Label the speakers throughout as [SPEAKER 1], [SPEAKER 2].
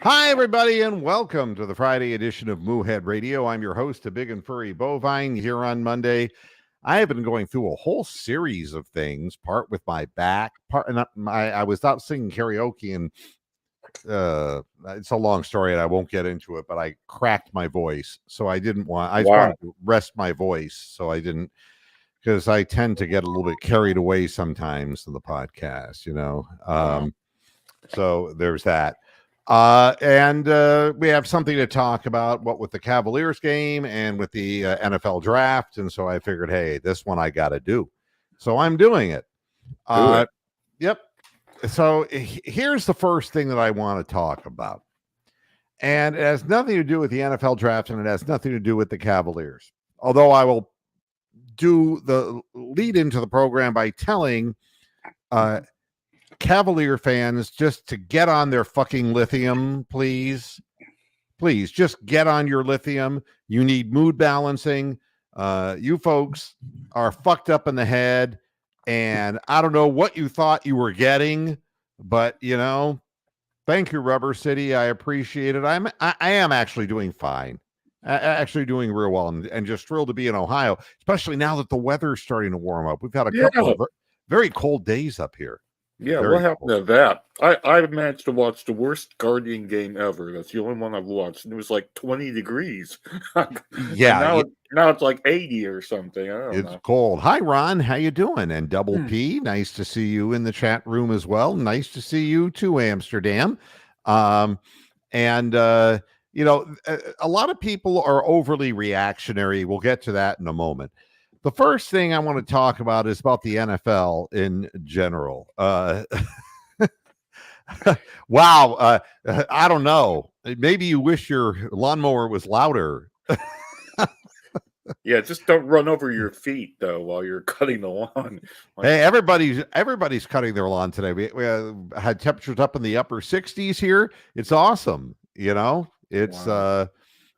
[SPEAKER 1] Hi, everybody, and welcome to the Friday edition of Moohead Radio. I'm your host, a big and furry bovine, here on Monday. I have been going through a whole series of things, part with my back, part not my. I was out singing karaoke, and it's a long story, and I won't get into it. But I cracked my voice, so I didn't want. I just
[SPEAKER 2] Wow.
[SPEAKER 1] wanted to rest my voice, so I didn't, because I tend to get a little bit carried away sometimes in the podcast,
[SPEAKER 2] Wow.
[SPEAKER 1] So there's that. And we have something to talk about, what with the Cavaliers game and with the NFL draft. And so I figured, hey, this one I got to do. So I'm doing it.
[SPEAKER 2] Do it.
[SPEAKER 1] Yep. So here's the first thing that I want to talk about. And it has nothing to do with the NFL draft, and it has nothing to do with the Cavaliers. Although I will do the lead into the program by telling Cavalier fans just to get on their fucking lithium, please. Please just get on your lithium. You need mood balancing. You folks are fucked up in the head, and I don't know what you thought you were getting, but thank you, Rubber City. I appreciate it. I am actually doing fine. Actually doing real well, and just thrilled to be in Ohio, especially now that the weather's starting to warm up. We've had a couple of very cold days up here.
[SPEAKER 2] Yeah,
[SPEAKER 1] Very
[SPEAKER 2] what happened to that? I managed to watch the worst Guardian game ever. That's the only one I've watched. And it was like 20 degrees.
[SPEAKER 1] Yeah,
[SPEAKER 2] and now it's like 80 or something. I don't
[SPEAKER 1] it's
[SPEAKER 2] know.
[SPEAKER 1] cold. Hi, Ron. How you doing? And Double P, nice to see you in the chat room as well. Nice to see you too, Amsterdam. And a lot of people are overly reactionary. We'll get to that in a moment. The first thing I want to talk about is about the NFL in general. Wow. I don't know. Maybe you wish your lawnmower was louder.
[SPEAKER 2] Yeah, just don't run over your feet though while you're cutting the lawn.
[SPEAKER 1] Hey, everybody's cutting their lawn today. We had temperatures up in the upper 60s here. It's awesome. It's
[SPEAKER 2] Wow.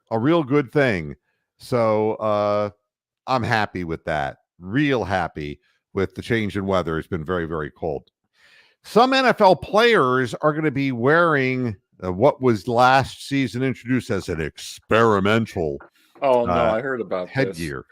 [SPEAKER 1] a real good thing. So I'm happy with that. Real happy with the change in weather. It's been very, very cold. Some NFL players are going to be wearing what was last season introduced as an experimental
[SPEAKER 2] Oh no, I heard about
[SPEAKER 1] headgear.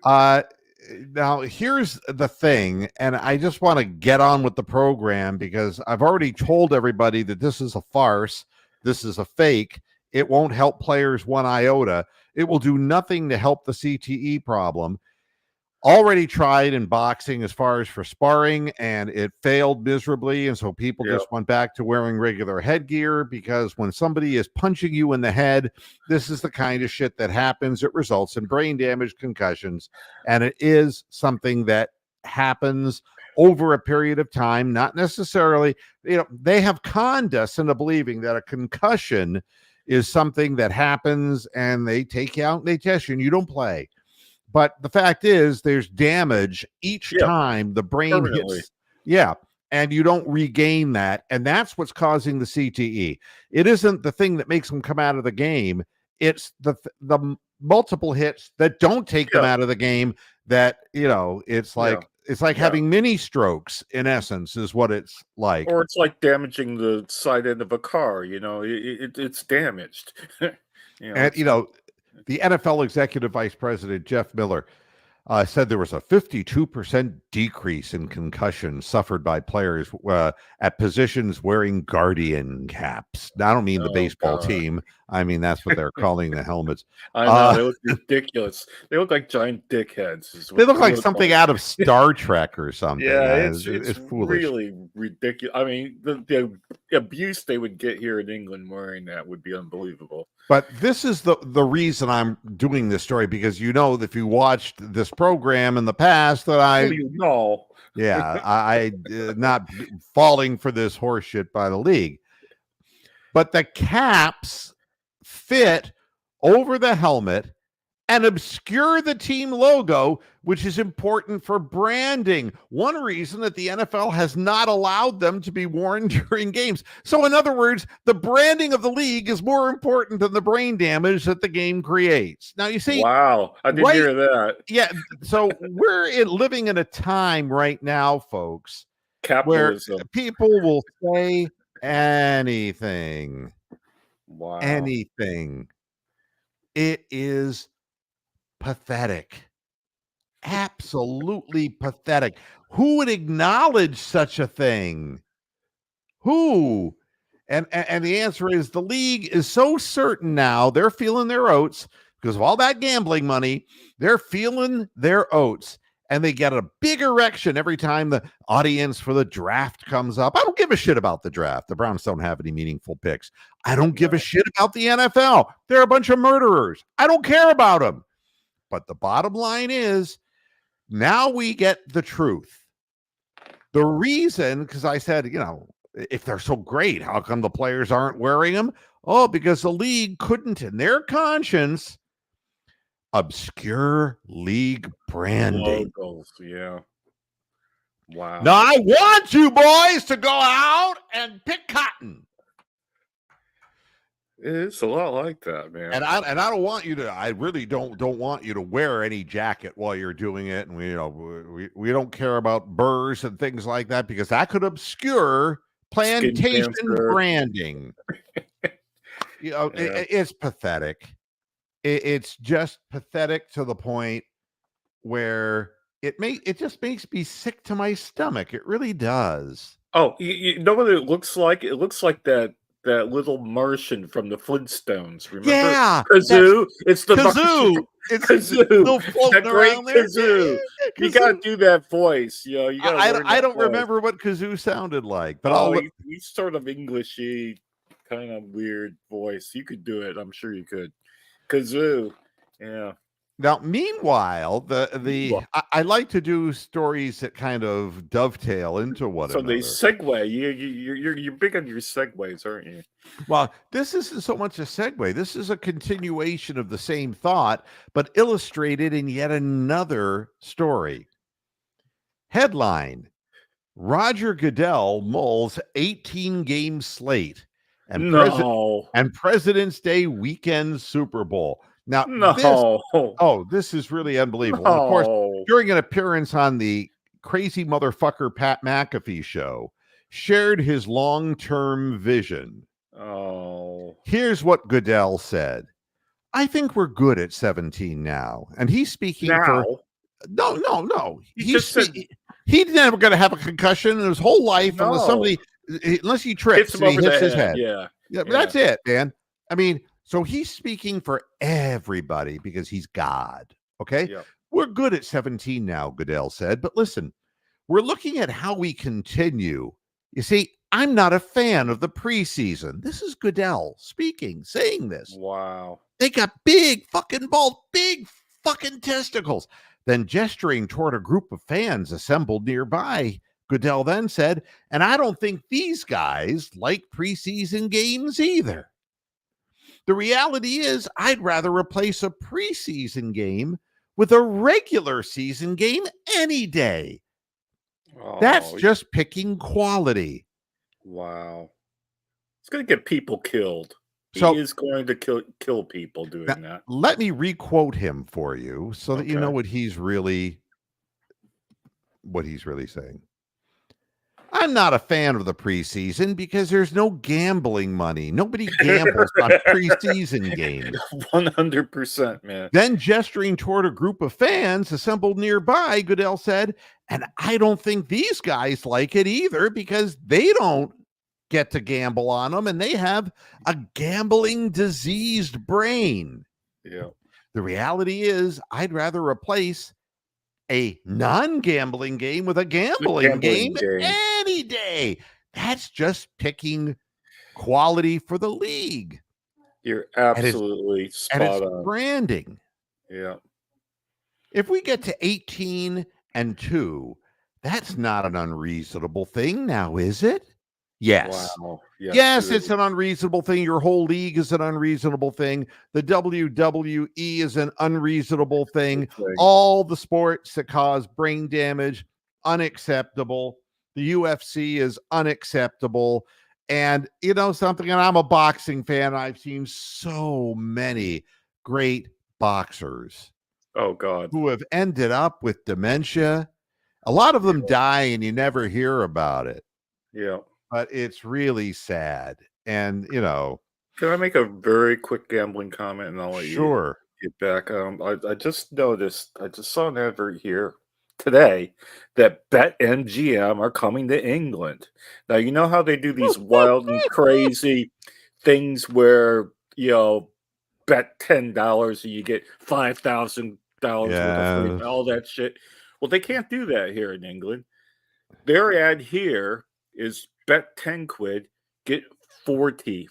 [SPEAKER 1] Now, here's the thing, and I just want to get on with the program because I've already told everybody that this is a farce. This is a fake. It won't help players one iota. It will do nothing to help the CTE problem. Already tried in boxing as far as for sparring, and it failed miserably. And so people just went back to wearing regular headgear because when somebody is punching you in the head, this is the kind of shit that happens. It results in brain damage, concussions, and it is something that happens over a period of time. Not necessarily, they have conned us into believing that a concussion is something that happens and they take you out and they test you and you don't play. But the fact is, there's damage each time the brain hits. Yeah. And you don't regain that. And that's what's causing the CTE. It isn't the thing that makes them come out of the game. It's the multiple hits that don't take them out of the game that, it's like having mini strokes, in essence, is what it's like.
[SPEAKER 2] Or it's like damaging the side end of a car. It's damaged.
[SPEAKER 1] And, the NFL executive vice president, Jeff Miller, said there was a 52% decrease in concussions suffered by players at positions wearing guardian caps. Now, I don't mean the baseball team. I mean, that's what they're calling the helmets.
[SPEAKER 2] I know. They look ridiculous. They look like giant dickheads.
[SPEAKER 1] They look like something out of Star Trek or something.
[SPEAKER 2] Yeah, it's
[SPEAKER 1] foolish.
[SPEAKER 2] really ridiculous. I mean, the abuse they would get here in England wearing that would be unbelievable.
[SPEAKER 1] But this is the reason I'm doing this story, because that if you watched this program in the past that I not falling for this horseshit by the league. But the caps fit over the helmet and obscure the team logo, which is important for branding. One reason that the NFL has not allowed them to be worn during games. So in other words, the branding of the league is more important than the brain damage that the game creates. Now, you see,
[SPEAKER 2] wow, I didn't hear that.
[SPEAKER 1] Yeah, so we're living in a time right now, folks,
[SPEAKER 2] capitalism,
[SPEAKER 1] where people will say anything.
[SPEAKER 2] Wow.
[SPEAKER 1] anything. It is pathetic. Absolutely pathetic. Who would acknowledge such a thing? Who? And the answer is the league is so certain now they're feeling their oats because of all that gambling money. They're feeling their oats. And they get a big erection every time the audience for the draft comes up. I don't give a shit about the draft. The Browns don't have any meaningful picks. I don't give a shit about the NFL. They're a bunch of murderers. I don't care about them. But the bottom line is now we get the truth. The reason, because I said, if they're so great, how come the players aren't wearing them? Oh, because the league couldn't, in their conscience, obscure league branding.
[SPEAKER 2] Logos, yeah. Wow.
[SPEAKER 1] Now, I want you boys to go out and pick cotton.
[SPEAKER 2] It's a lot like that, man.
[SPEAKER 1] And I don't want you to. I really don't want you to wear any jacket while you're doing it. And we don't care about burrs and things like that because that could obscure plantation branding. It's pathetic. It's just pathetic to the point where it just makes me sick to my stomach. It really does.
[SPEAKER 2] Oh, you know what it looks like? It looks like that little Martian from the Flintstones. Remember?
[SPEAKER 1] Yeah,
[SPEAKER 2] Kazoo. It's the
[SPEAKER 1] Kazoo.
[SPEAKER 2] It's Kazoo.
[SPEAKER 1] That
[SPEAKER 2] great Kazoo. You gotta do that voice. You gotta.
[SPEAKER 1] I don't remember what Kazoo sounded like, but
[SPEAKER 2] he's sort of Englishy, kind of weird voice. You could do it. I'm sure you could. Kazoo. Yeah.
[SPEAKER 1] Now, meanwhile, I like to do stories that kind of dovetail into one another.
[SPEAKER 2] So they segue. You're big on your segues, aren't you?
[SPEAKER 1] Well, this isn't so much a segue. This is a continuation of the same thought, but illustrated in yet another story. Headline: Roger Goodell mulls 18-game slate and President's Day weekend Super Bowl. Now, this is really unbelievable. And of course, during an appearance on the crazy motherfucker Pat McAfee show, shared his long-term vision. Here's what Goodell said. I think we're good at 17 now. And he's speaking for... No. He's never going to have a concussion in his whole life unless he trips and he hits his head.
[SPEAKER 2] Yeah.
[SPEAKER 1] That's it, man. I mean... So he's speaking for everybody because he's God. Okay.
[SPEAKER 2] Yep.
[SPEAKER 1] We're good at 17 now, Goodell said. But listen, we're looking at how we continue. You see, I'm not a fan of the preseason. This is Goodell speaking, saying this.
[SPEAKER 2] Wow.
[SPEAKER 1] They got big fucking balls, big fucking testicles. Then gesturing toward a group of fans assembled nearby, Goodell then said, and I don't think these guys like preseason games either. The reality is, I'd rather replace a preseason game with a regular season game any day. That's just picking quality.
[SPEAKER 2] Wow. It's going to get people killed. He is going to kill people doing that.
[SPEAKER 1] Let me re-quote him for you so that you know what he's really saying. I'm not a fan of the preseason because there's no gambling money. Nobody gambles on preseason games.
[SPEAKER 2] 100%, man.
[SPEAKER 1] Then gesturing toward a group of fans assembled nearby, Goodell said, and I don't think these guys like it either because they don't get to gamble on them and they have a gambling diseased brain.
[SPEAKER 2] Yeah.
[SPEAKER 1] The reality is I'd rather replace a non-gambling game with a gambling game any day. That's just picking quality for the league.
[SPEAKER 2] You're absolutely spot on.
[SPEAKER 1] And it's branding.
[SPEAKER 2] Yeah.
[SPEAKER 1] If we get to 18-2, that's not an unreasonable thing now, is it? Yes.
[SPEAKER 2] Wow.
[SPEAKER 1] Yes, it's an unreasonable thing. Your whole league is an unreasonable thing. The WWE is an unreasonable thing. All the sports that cause brain damage, unacceptable. The UFC is unacceptable. And you know something, and I'm a boxing fan. I've seen so many great boxers.
[SPEAKER 2] Oh, God.
[SPEAKER 1] Who have ended up with dementia. A lot of them die and you never hear about it.
[SPEAKER 2] Yeah.
[SPEAKER 1] But it's really sad. And, you know,
[SPEAKER 2] Can I make a very quick gambling comment and I'll let you
[SPEAKER 1] Sure.
[SPEAKER 2] get back? I just noticed, I just saw an advert here today that BetMGM are coming to England. Now, you know how they do these wild and crazy things where, bet $10 and you get $5,000 worth of free,
[SPEAKER 1] Yes.
[SPEAKER 2] all that shit. Well, they can't do that here in England. Their ad here is bet 10 quid, get 40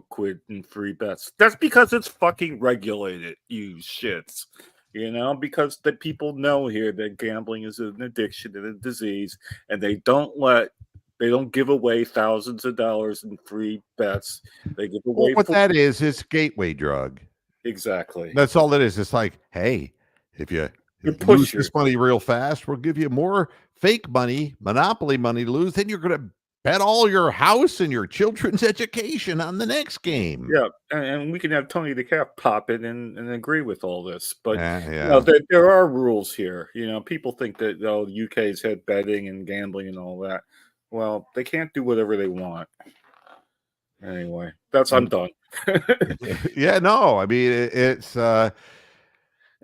[SPEAKER 2] quid in free bets. That's because it's fucking regulated, you shits. Because the people know here that gambling is an addiction and a disease, and they don't give away thousands of dollars in free bets. They give
[SPEAKER 1] Well,
[SPEAKER 2] away
[SPEAKER 1] what that is, it's gateway drug.
[SPEAKER 2] exactly.
[SPEAKER 1] That's all it is. It's like, hey, if you
[SPEAKER 2] You
[SPEAKER 1] lose
[SPEAKER 2] push your
[SPEAKER 1] this money real fast, we'll give you more fake money, monopoly money to lose. Then you're going to bet all your house and your children's education on the next game.
[SPEAKER 2] Yeah, and we can have Tony the Cat pop in and agree with all this, but
[SPEAKER 1] Yeah.
[SPEAKER 2] there are rules here. People think that UK's had betting and gambling and all that. Well, they can't do whatever they want. Anyway, I'm done.
[SPEAKER 1] Yeah, no, I mean it's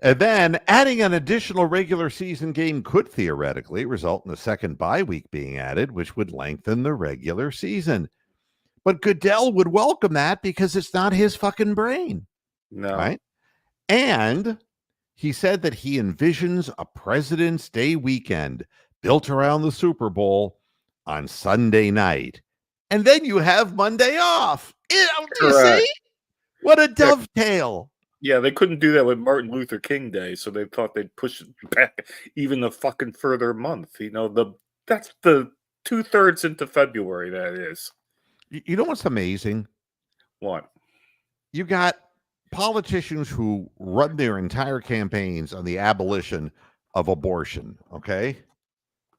[SPEAKER 1] and then adding an additional regular season game could theoretically result in a second bye week being added, which would lengthen the regular season. But Goodell would welcome that because it's not his fucking brain,
[SPEAKER 2] No,
[SPEAKER 1] right? And he said that he envisions a President's Day weekend built around the Super Bowl on Sunday night. And then you have Monday off. Do you see?
[SPEAKER 2] correct.
[SPEAKER 1] What a
[SPEAKER 2] Yeah,
[SPEAKER 1] dovetail.
[SPEAKER 2] yeah, they couldn't do that with Martin Luther King Day, so they thought they'd push it back even a fucking further month. That's the 2/3 into February. That is
[SPEAKER 1] You know what's amazing?
[SPEAKER 2] what.
[SPEAKER 1] You got politicians who run their entire campaigns on the abolition of abortion. Okay.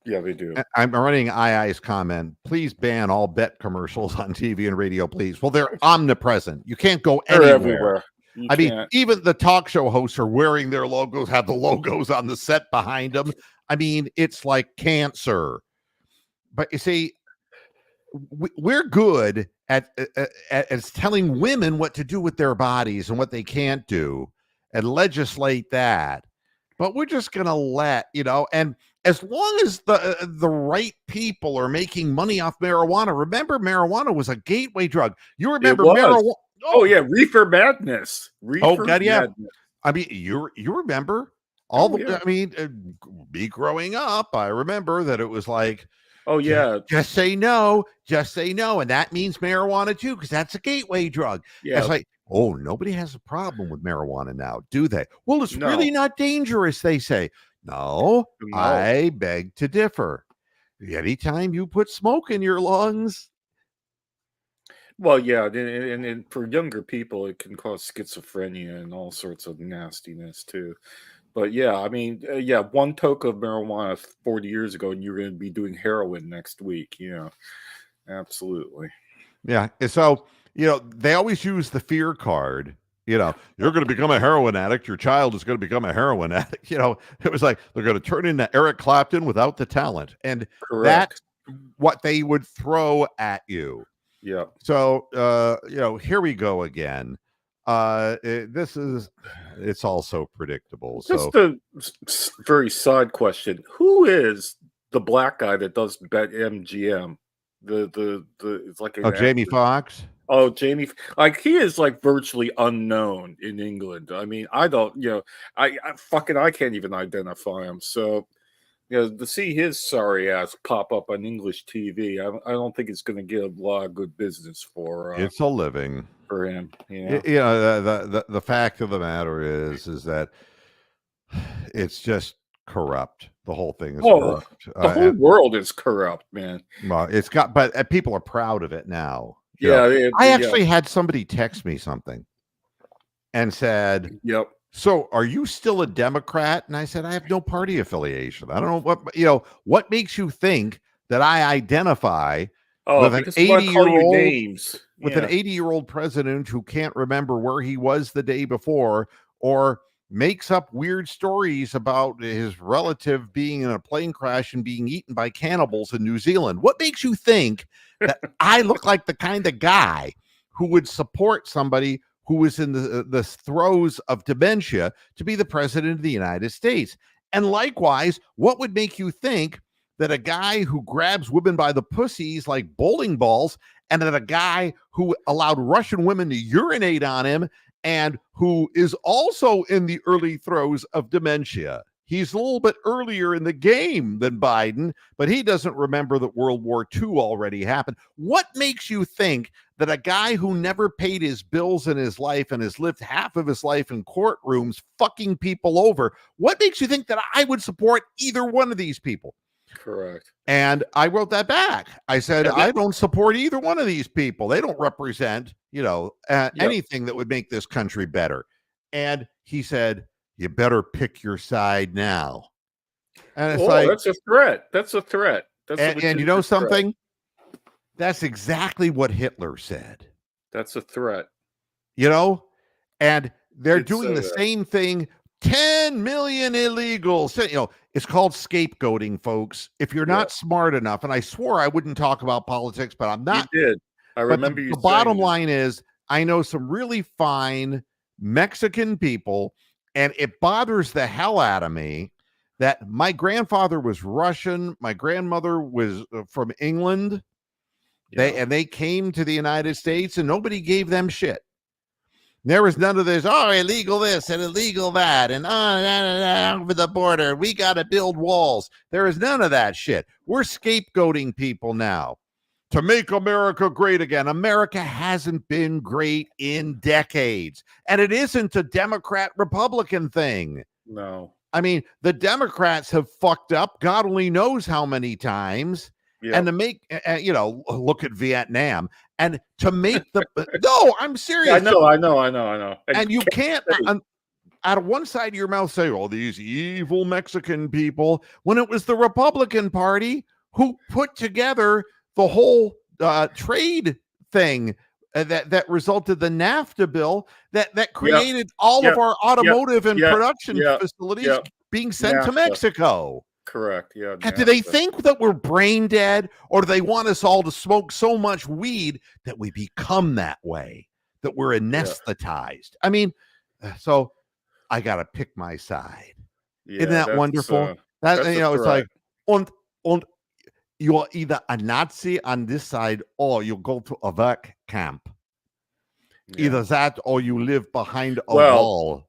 [SPEAKER 2] Yeah, they do.
[SPEAKER 1] I'm running II's comment. Please ban all bet commercials on TV and radio, please. Well, they're omnipresent. You can't go
[SPEAKER 2] They're
[SPEAKER 1] anywhere.
[SPEAKER 2] everywhere. You
[SPEAKER 1] I mean,
[SPEAKER 2] can't.
[SPEAKER 1] even the talk show hosts are wearing their logos, have the logos on the set behind them. I mean, it's like cancer. But you see, we're good at telling women what to do with their bodies and what they can't do and legislate that. But we're just going to and as long as the right people are making money off marijuana, remember marijuana was a gateway drug. You
[SPEAKER 2] It
[SPEAKER 1] remember
[SPEAKER 2] was.
[SPEAKER 1] marijuana?
[SPEAKER 2] Oh yeah, reefer madness.
[SPEAKER 1] Oh
[SPEAKER 2] Reefer
[SPEAKER 1] God, yeah.
[SPEAKER 2] madness.
[SPEAKER 1] I mean, you remember
[SPEAKER 2] Oh yeah.
[SPEAKER 1] I mean, me growing up, I remember that it was like,
[SPEAKER 2] Oh yeah.
[SPEAKER 1] just say no, and that means marijuana too, because that's a gateway drug. It's
[SPEAKER 2] Yeah.
[SPEAKER 1] like, oh, nobody has a problem with marijuana now, do they? Well, it's really
[SPEAKER 2] No.
[SPEAKER 1] not dangerous, they say. No,
[SPEAKER 2] No.
[SPEAKER 1] I beg to differ. Anytime you put smoke in your lungs,
[SPEAKER 2] Well, yeah, and for younger people, it can cause schizophrenia and all sorts of nastiness too. But yeah, I mean, yeah, one toke of marijuana 40 years ago, and you're going to be doing heroin next week. Absolutely.
[SPEAKER 1] yeah. And so, they always use the fear card. You're going to become a heroin addict. Your child is going to become a heroin addict. It was like they're going to turn into Eric Clapton without the talent. And that's
[SPEAKER 2] Correct.
[SPEAKER 1] what they would throw at you.
[SPEAKER 2] Yeah.
[SPEAKER 1] So, here we go again. It's all so predictable. So,
[SPEAKER 2] Just a very side question: who is the black guy that does bet MGM? It's like an
[SPEAKER 1] Jamie
[SPEAKER 2] actor.
[SPEAKER 1] Foxx.
[SPEAKER 2] Oh, Jamie, like he is like virtually unknown in England. I mean, I don't, I can't even identify him. So, to see his sorry ass pop up on English TV, I don't think it's going to get a lot of good business
[SPEAKER 1] It's a living.
[SPEAKER 2] for him.
[SPEAKER 1] The fact of the matter is that it's just corrupt. The whole thing is corrupt.
[SPEAKER 2] The whole world is corrupt, man.
[SPEAKER 1] Well, but people are proud of it now. I actually had somebody text me something and said,
[SPEAKER 2] Yep.
[SPEAKER 1] So are you still a Democrat? And I said, I have no party affiliation. I don't know what makes you think that I identify with an 80-year-old
[SPEAKER 2] names.
[SPEAKER 1] with an 80-year-old president who can't remember where he was the day before, or makes up weird stories about his relative being in a plane crash and being eaten by cannibals in New Zealand. What makes you think that I look like the kind of guy who would support somebody who was in the throes of dementia to be the president of the United States? And likewise, what would make you think that a guy who grabs women by the pussies like bowling balls, and that a guy who allowed Russian women to urinate on him and who is also in the early throes of dementia, he's a little bit earlier in the game than Biden, but he doesn't remember that World War II already happened. What makes you think that a guy who never paid his bills in his life and has lived half of his life in courtrooms fucking people over, what makes you think that I would support either one of these people?
[SPEAKER 2] Correct.
[SPEAKER 1] And I wrote that back. I said, I don't support either one of these people. They don't represent, anything that would make this country better. And he said, you better pick your side now. And it's
[SPEAKER 2] that's a threat. That's a threat.
[SPEAKER 1] And you know something? That's exactly what Hitler said.
[SPEAKER 2] That's a threat.
[SPEAKER 1] And they're doing the same thing. 10 million illegals. It's called scapegoating, folks. If you're not smart enough, and I swore I wouldn't talk about politics, but I'm not.
[SPEAKER 2] You did. I remember you.
[SPEAKER 1] The bottom line is, I know some really fine Mexican people, and it bothers the hell out of me that my grandfather was Russian, my grandmother was from England. They came to the United States, and nobody gave them shit. There was none of this, illegal this and illegal that, and over the border, we got to build walls. There is none of that shit. We're scapegoating people now to make America great again. America hasn't been great in decades, and it isn't a Democrat-Republican thing.
[SPEAKER 2] No.
[SPEAKER 1] I mean, the Democrats have fucked up God only knows how many times. Yeah. And to make, look at Vietnam, and to make no, I'm serious.
[SPEAKER 2] I know.
[SPEAKER 1] And you can't, out of one side of your mouth, say, these evil Mexican people, when it was the Republican Party who put together the whole trade thing that resulted the NAFTA bill that created all of our automotive and production facilities being sent to Mexico.
[SPEAKER 2] Correct. Yeah.
[SPEAKER 1] Do they think that we're brain dead, or do they want us all to smoke so much weed that we become that way, that we're anesthetized? I mean, so I got to pick my side. Isn't that wonderful? It's like, and you're either a Nazi on this side, or you go to a work camp. Yeah. Either that, or you live behind a wall.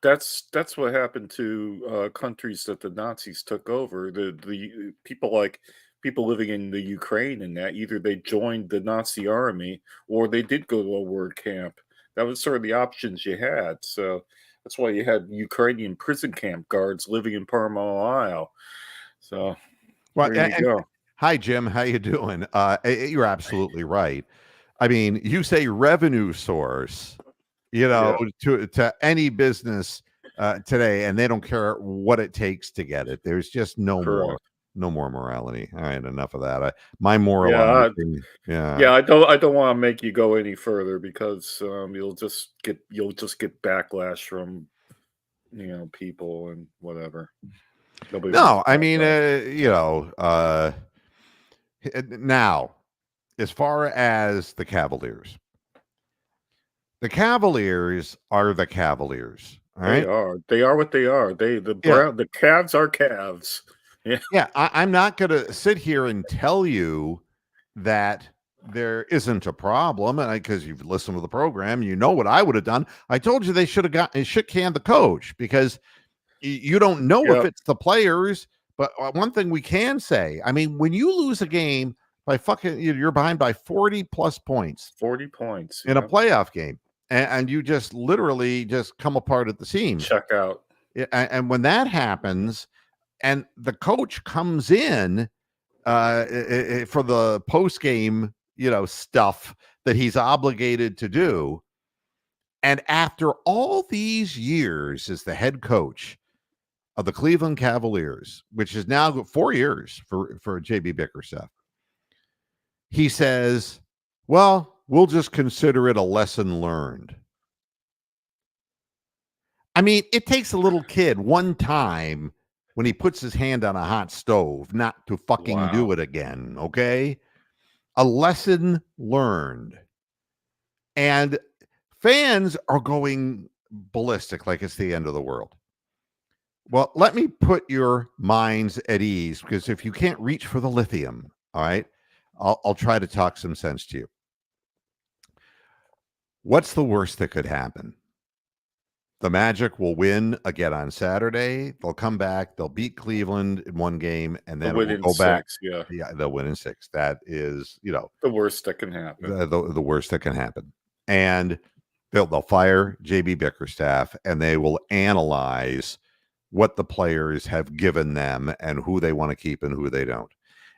[SPEAKER 2] That's what happened to countries that the Nazis took over. The people living in the Ukraine, and that either they joined the Nazi army or they did go to a word camp. That was sort of the options you had. So that's why you had Ukrainian prison camp guards living in Parma, Ohio. So there you go.
[SPEAKER 1] Hi, Jim. How you doing? You're absolutely right. I mean, you say revenue source. To any business today, and they don't care what it takes to get it. There's just no more morality. All right, enough of that. My moral.
[SPEAKER 2] I don't want to make you go any further, because you'll just get backlash from people and whatever.
[SPEAKER 1] No, I mean now, as far as the Cavaliers. The Cavaliers are the Cavaliers. All right?
[SPEAKER 2] They are what they are. The Cavs are Cavs. Yeah.
[SPEAKER 1] Yeah. I'm not going to sit here and tell you that there isn't a problem, and because you've listened to the program, you know what I would have done. I told you they should have canned the coach, because you don't know if it's the players. But one thing we can say, I mean, when you lose a game by you're behind by 40 plus points.
[SPEAKER 2] 40 points
[SPEAKER 1] in a playoff game. And you just literally just come apart at the seams.
[SPEAKER 2] Check out.
[SPEAKER 1] And when that happens, and the coach comes in for the post game, stuff that he's obligated to do, and after all these years as the head coach of the Cleveland Cavaliers, which is now 4 years for JB Bickerstaff, he says, well, we'll just consider it a lesson learned. I mean, it takes a little kid one time when he puts his hand on a hot stove not to fucking do it again, okay? A lesson learned. And fans are going ballistic like it's the end of the world. Well, let me put your minds at ease, because if you can't reach for the lithium, all right, I'll try to talk some sense to you. What's the worst that could happen? The Magic will win again on Saturday. They'll come back. They'll beat Cleveland in one game, and then it will
[SPEAKER 2] win in
[SPEAKER 1] go back.
[SPEAKER 2] 6, yeah.
[SPEAKER 1] Yeah, they'll win in 6. That is,
[SPEAKER 2] The worst that can happen.
[SPEAKER 1] the worst that can happen. And they'll fire JB Bickerstaff, and they will analyze what the players have given them and who they want to keep and who they don't.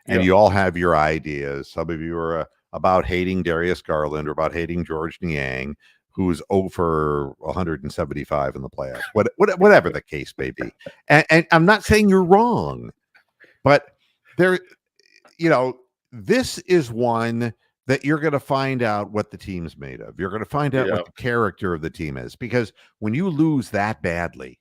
[SPEAKER 1] And you all have your ideas. Some of you are about hating Darius Garland or about hating George Niang, who's over 175 in the playoffs, whatever the case may be. And I'm not saying you're wrong, but this is one that you're going to find out what the team's made of. You're going to find out what the character of the team is, because when you lose that badly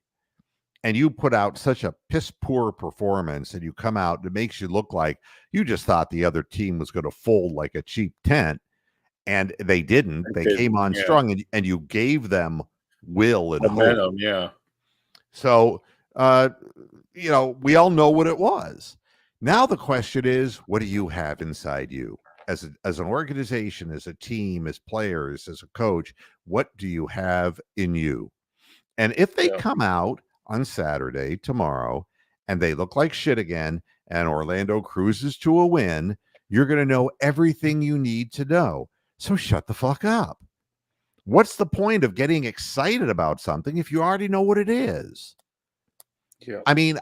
[SPEAKER 1] and you put out such a piss poor performance and you come out, it makes you look like you just thought the other team was going to fold like a cheap tent. And they didn't. They came on strong, and you gave them will and
[SPEAKER 2] momentum.
[SPEAKER 1] Hope. So, we all know what it was. Now the question is, what do you have inside you as an organization, as a team, as players, as a coach? What do you have in you? And if they come out on Saturday, tomorrow, and they look like shit again, and Orlando cruises to a win, you're going to know everything you need to know. So shut the fuck up. What's the point of getting excited about something if you already know what it is?
[SPEAKER 2] Yeah.
[SPEAKER 1] I mean,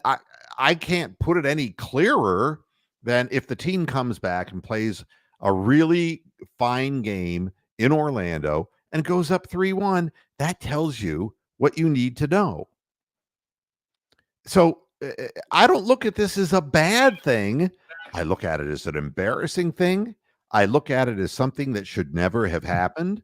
[SPEAKER 1] I can't put it any clearer than if the team comes back and plays a really fine game in Orlando and goes up 3-1, that tells you what you need to know. So I don't look at this as a bad thing. I look at it as an embarrassing thing. I look at it as something that should never have happened,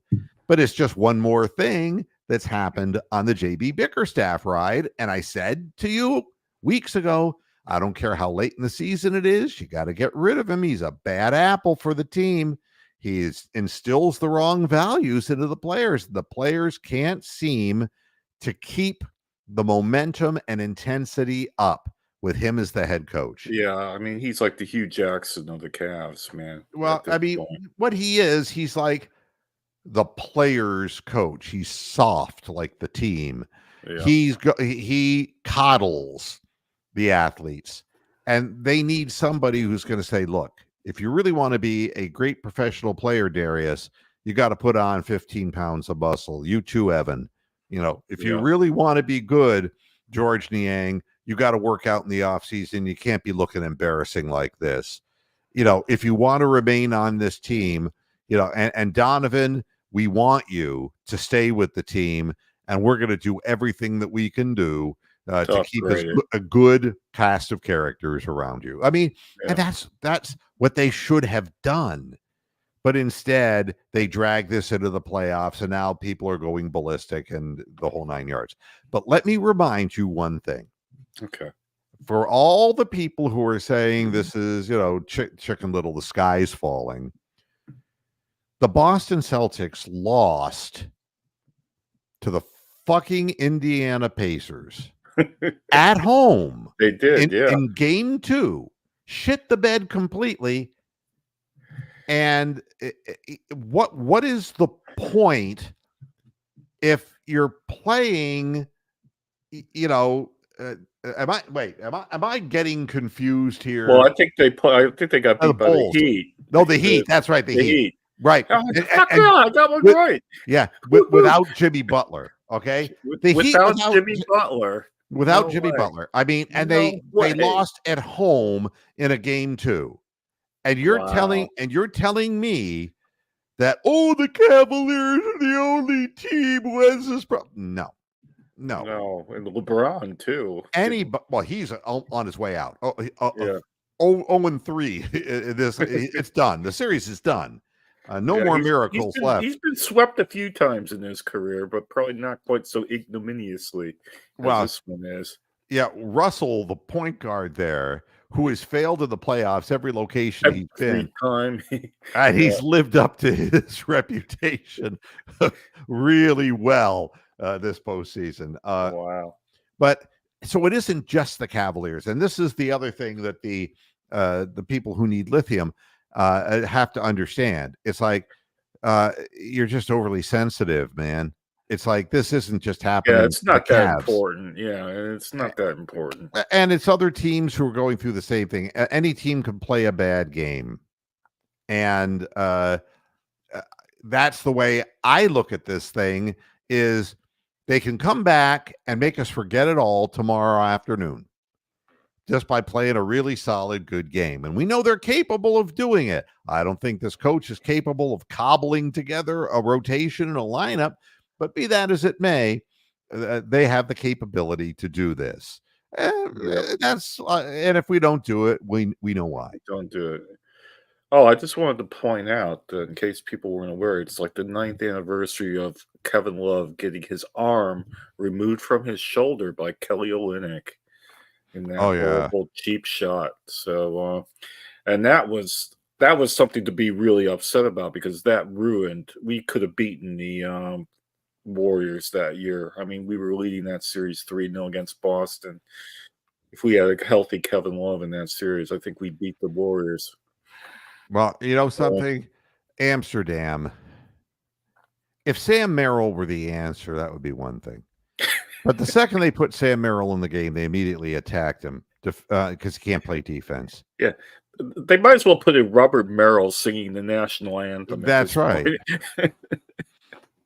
[SPEAKER 1] but it's just one more thing that's happened on the JB Bickerstaff ride. And I said to you weeks ago, I don't care how late in the season it is, you got to get rid of him. He's a bad apple for the team. He instills the wrong values into the players. The players can't seem to keep the momentum and intensity up with him as the head coach.
[SPEAKER 2] Yeah, I mean, he's like the Hugh Jackson of the Cavs, man.
[SPEAKER 1] Well, I mean, what he is, he's like the players' coach. He's soft like the team. Yeah. He coddles the athletes, and they need somebody who's going to say, look, if you really want to be a great professional player, Darius, you got to put on 15 pounds of muscle. You too, Evan. If you really want to be good, George Niang, you got to work out in the offseason. You can't be looking embarrassing like this. If you want to remain on this team, and Donovan, we want you to stay with the team, and we're going to do everything that we can do to keep a good cast of characters around you. I mean, and that's what they should have done. But instead, they drag this into the playoffs, and now people are going ballistic and the whole 9 yards. But let me remind you one thing.
[SPEAKER 2] Okay.
[SPEAKER 1] For all the people who are saying this is, Chicken Little, the sky's falling, the Boston Celtics lost to the fucking Indiana Pacers at home.
[SPEAKER 2] They did,
[SPEAKER 1] in game 2. Shit the bed completely. And what is the point if you're playing, am I getting confused here?
[SPEAKER 2] Well, I think they got beat by the Heat.
[SPEAKER 1] No, the Heat. That's right, the Heat. Right.
[SPEAKER 2] I got one right.
[SPEAKER 1] Yeah, without Jimmy Butler. Okay,
[SPEAKER 2] without Jimmy Butler.
[SPEAKER 1] Without Jimmy Butler. I mean, and they lost at home in a game 2. And you're telling me that the Cavaliers are the only team who has this problem. No,
[SPEAKER 2] and LeBron too.
[SPEAKER 1] He's on his way out. 0-3. It's done. The series is done. No more miracles left.
[SPEAKER 2] He's been swept a few times in his career, but probably not quite so ignominiously as this one is.
[SPEAKER 1] Yeah, Russell, the point guard there, who has failed in the playoffs every location he's
[SPEAKER 2] Every
[SPEAKER 1] been.
[SPEAKER 2] time.
[SPEAKER 1] And he's lived up to his reputation really well this postseason.
[SPEAKER 2] Wow.
[SPEAKER 1] But so it isn't just the Cavaliers, and this is the other thing that the people who need lithium have to understand. It's like you're just overly sensitive, man. It's like this isn't just
[SPEAKER 2] Yeah,
[SPEAKER 1] happening
[SPEAKER 2] it's
[SPEAKER 1] to the
[SPEAKER 2] not that
[SPEAKER 1] Cavs,
[SPEAKER 2] important. Yeah, it's not that important.
[SPEAKER 1] and it's other teams who are going through the same thing. Any team can play a bad game, and that's the way I look at this thing. Is they can come back and make us forget it all tomorrow afternoon just by playing a really solid, good game. And we know they're capable of doing it. I don't think this coach is capable of cobbling together a rotation and a lineup, but be that as it may, they have the capability to do this. And if we don't do it, we know why.
[SPEAKER 2] Don't do it. Oh, I just wanted to point out that in case people weren't aware, it's like the 9th anniversary of Kevin Love getting his arm removed from his shoulder by Kelly Olynyk in that
[SPEAKER 1] Oh yeah.
[SPEAKER 2] horrible cheap shot. So, and that was something to be really upset about because that ruined. We could have beaten the Warriors that year. I mean, we were leading that series 3-0 against Boston. If we had a healthy Kevin Love in that series, I think we beat the Warriors.
[SPEAKER 1] Well, you know something, Amsterdam. If Sam Merrill were the answer, that would be one thing. But the second they put Sam Merrill in the game, they immediately attacked him because he can't play defense.
[SPEAKER 2] Yeah, they might as well put in Robert Merrill singing the national anthem.
[SPEAKER 1] That's right.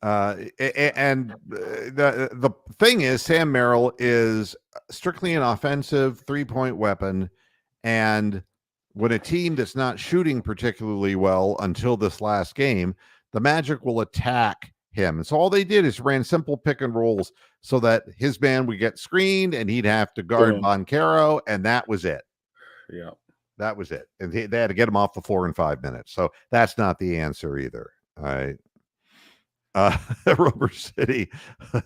[SPEAKER 1] The thing is, Sam Merrill is strictly an offensive 3-point weapon, and when a team that's not shooting particularly well until this last game, the Magic will attack him. And so all they did is ran simple pick and rolls so that his man would get screened and he'd have to guard Boncaro, and that was it.
[SPEAKER 2] Yeah.
[SPEAKER 1] That was it. And they had to get him off the floor in 5 minutes. So that's not the answer either. All right. Rubber City,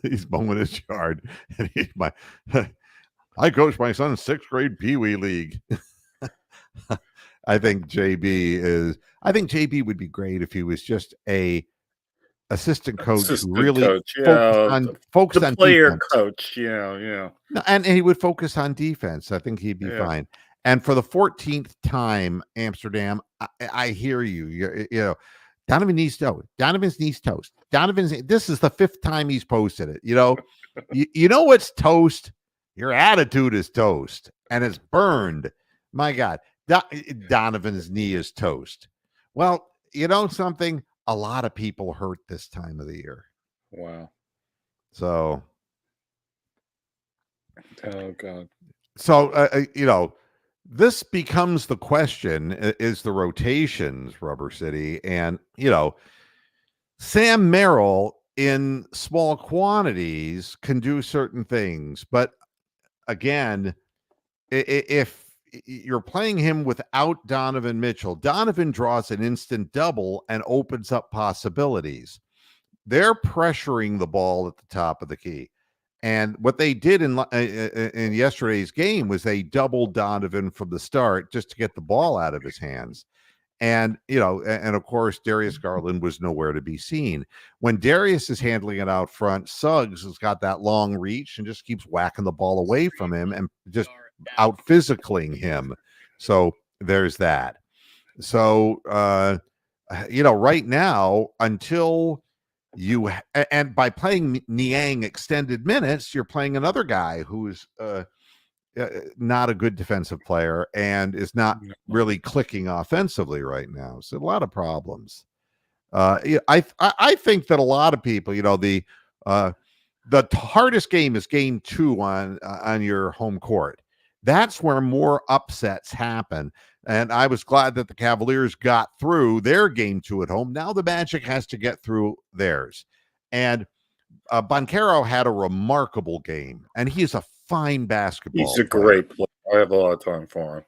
[SPEAKER 1] he's mowing his yard. And I coached my son's 6th grade Pee Wee League. I think JB would be great if he was just a assistant coach who really focused on
[SPEAKER 2] player
[SPEAKER 1] defense.
[SPEAKER 2] Coach. Yeah.
[SPEAKER 1] No, and he would focus on defense. I think he'd be fine. And for the 14th time, Amsterdam, I hear you. You know, Donovan needs toast. Donovan's needs toast. This is the 5th time he's posted it. You know, you know what's toast? Your attitude is toast, and it's burned. My God, Donovan's knee is toast. Well, you know something? A lot of people hurt this time of the year.
[SPEAKER 2] Wow.
[SPEAKER 1] So.
[SPEAKER 2] Oh God.
[SPEAKER 1] So you know. This becomes the question, is the rotations, Rubber City. And, you know, Sam Merrill in small quantities can do certain things. But again, if you're playing him without Donovan Mitchell, Donovan draws an instant double and opens up possibilities. They're pressuring the ball at the top of the key. And what they did in yesterday's game was they doubled Donovan from the start just to get the ball out of his hands. And, you know, and of course, Darius Garland was nowhere to be seen. When Darius is handling it out front, Suggs has got that long reach and just keeps whacking the ball away from him and just out physicaling him. So there's that. So, you know, right now, until and by playing Niang extended minutes, you're playing another guy who's not a good defensive player and is not really clicking offensively right now. So a lot of problems. I think that a lot of people, you know, the hardest game is game 2 on your home court. That's where more upsets happen. And I was glad that the Cavaliers got through their game 2 at home. Now the Magic has to get through theirs. And Boncaro had a remarkable game, and he's a fine basketball
[SPEAKER 2] player. He's a great player. I have a lot of time for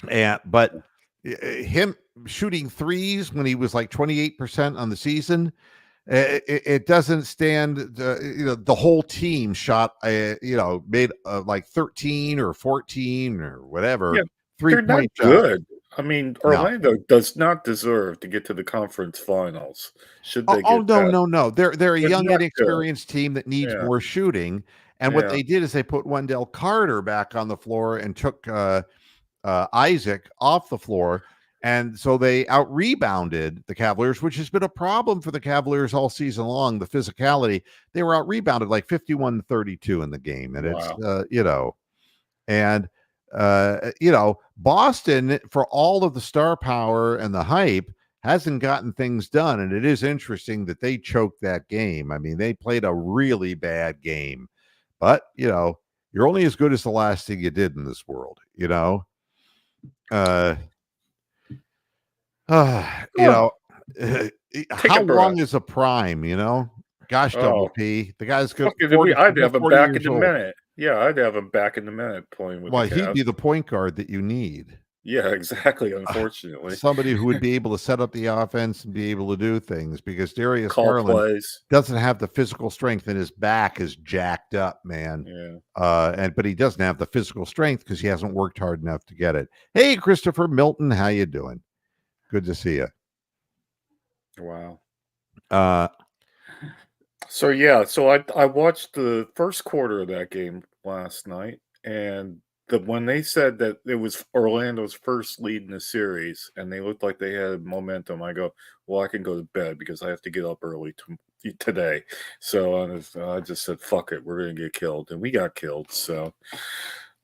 [SPEAKER 2] him.
[SPEAKER 1] But him shooting threes when he was like 28% on the season, it doesn't stand. You know, the whole team shot, you know, made like 13 or 14 or whatever
[SPEAKER 2] They're not
[SPEAKER 1] Three-point shot.
[SPEAKER 2] good. I mean,
[SPEAKER 1] No.
[SPEAKER 2] Orlando does not deserve to get to the conference finals, should they
[SPEAKER 1] Oh,
[SPEAKER 2] get
[SPEAKER 1] no,
[SPEAKER 2] that.
[SPEAKER 1] no, no. They're a
[SPEAKER 2] They're
[SPEAKER 1] young,
[SPEAKER 2] not good.
[SPEAKER 1] inexperienced team that needs
[SPEAKER 2] Yeah,
[SPEAKER 1] more shooting. And what
[SPEAKER 2] yeah,
[SPEAKER 1] they did is they put Wendell Carter back on the floor and took Isaac off the floor. And so they out rebounded the Cavaliers, which has been a problem for the Cavaliers all season long. The physicality, they were out rebounded like 51-32 in the game. And it's,
[SPEAKER 2] wow.
[SPEAKER 1] and Boston, for all of the star power and the hype, hasn't gotten things done. And it is interesting that they choked that game. I mean, they played a really bad game, but you're only as good as the last thing you did in this world, uh you
[SPEAKER 2] Huh.
[SPEAKER 1] know
[SPEAKER 2] Take
[SPEAKER 1] how
[SPEAKER 2] a breath.
[SPEAKER 1] long is a prime? Gosh, double
[SPEAKER 2] Oh,
[SPEAKER 1] P, the guy's good,
[SPEAKER 2] fucking,
[SPEAKER 1] 40
[SPEAKER 2] I'd
[SPEAKER 1] about
[SPEAKER 2] have him
[SPEAKER 1] 40
[SPEAKER 2] back in
[SPEAKER 1] years
[SPEAKER 2] the
[SPEAKER 1] old.
[SPEAKER 2] minute. Yeah, I'd have him back in the minute playing with the
[SPEAKER 1] Well, he'd
[SPEAKER 2] Cavs.
[SPEAKER 1] be the point guard that you need.
[SPEAKER 2] Yeah, exactly.
[SPEAKER 1] uh,
[SPEAKER 2] Unfortunately,
[SPEAKER 1] Somebody who would be able to set up the offense and be able to do things, because Darius
[SPEAKER 2] call
[SPEAKER 1] Garland
[SPEAKER 2] plays.
[SPEAKER 1] doesn't have the physical strength, and his back is jacked up, man.
[SPEAKER 2] Yeah.
[SPEAKER 1] But he doesn't have the physical strength because he hasn't worked hard enough to get it. Hey, Christopher Milton, how you doing? Good to see you.
[SPEAKER 2] Wow.
[SPEAKER 1] Uh,
[SPEAKER 2] So yeah, so I watched the first quarter of that game last night, and when they said that it was Orlando's first lead in the series, and they looked like they had momentum, I go, well, I can go to bed because I have to get up early today. So I just said, fuck it, we're gonna get killed, and we got killed. So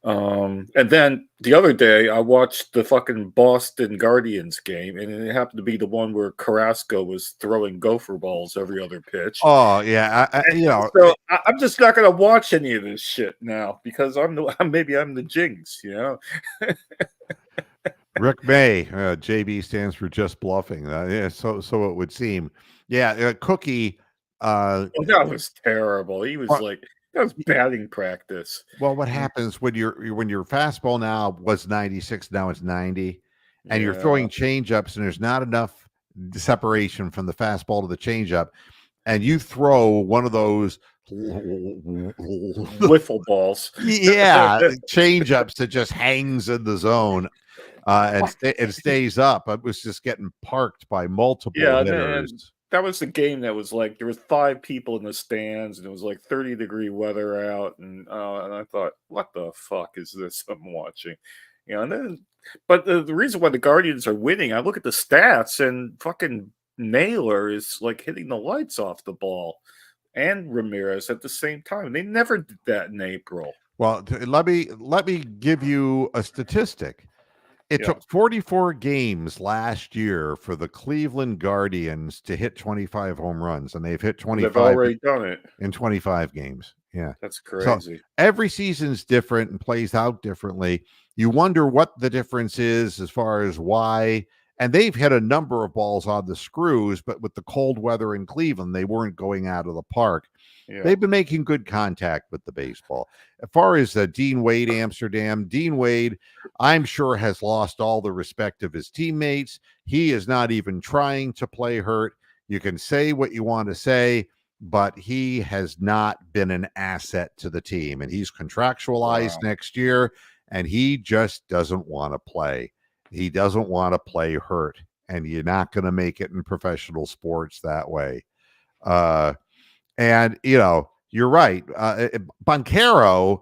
[SPEAKER 2] and then the other day, I watched the fucking Boston Guardians game, and it happened to be the one where Carrasco was throwing gopher balls every other pitch.
[SPEAKER 1] oh yeah,
[SPEAKER 2] So I'm just not going to watch any of this shit now because maybe I'm the jinx.
[SPEAKER 1] Rick May, JB stands for just bluffing. Yeah, so it would seem. Yeah, Cookie.
[SPEAKER 2] Well, that was terrible. He was
[SPEAKER 1] Well,
[SPEAKER 2] like, that was batting practice.
[SPEAKER 1] what happens when your fastball now was 96, now it's 90, and you're
[SPEAKER 2] Yeah,
[SPEAKER 1] throwing changeups, and there's not enough separation from the fastball to the changeup, and you throw one of those
[SPEAKER 2] wiffle balls.
[SPEAKER 1] yeah changeups that just hangs in the zone. It stays up. It was just getting parked by multiple
[SPEAKER 2] Yeah, and
[SPEAKER 1] hitters.
[SPEAKER 2] that was the game that was like there was 5 people in the stands, and it was like 30-degree weather out, and I thought, "What the fuck is this I'm watching?" And then but the reason why the Guardians are winning, I look at the stats, and fucking Naylor is, like, hitting the lights off the ball, and Ramirez at the same time. They never did that in April.
[SPEAKER 1] Well, let me give you a statistic. It
[SPEAKER 2] Yeah.
[SPEAKER 1] took 44 games last year for the Cleveland Guardians to hit 25 home runs, and they've hit
[SPEAKER 2] They've
[SPEAKER 1] 25
[SPEAKER 2] already done it.
[SPEAKER 1] in 25 games. Yeah.
[SPEAKER 2] That's
[SPEAKER 1] So
[SPEAKER 2] crazy.
[SPEAKER 1] every season's different and plays out differently. You wonder what the difference is as far as why. And they've hit a number of balls on the screws, but with the cold weather in Cleveland, they weren't going out of the park.
[SPEAKER 2] Yeah.
[SPEAKER 1] They've been making good contact with the baseball. As far as Dean Wade, Amsterdam, Dean Wade, I'm sure has lost all the respect of his teammates. He is not even trying to play hurt. You can say what you want to say, but he has not been an asset to the team. And he's contractualized
[SPEAKER 2] Wow.
[SPEAKER 1] next year, and he just doesn't want to play. He doesn't want to play hurt, and you're not going to make it in professional sports that way. And you're right. Boncaro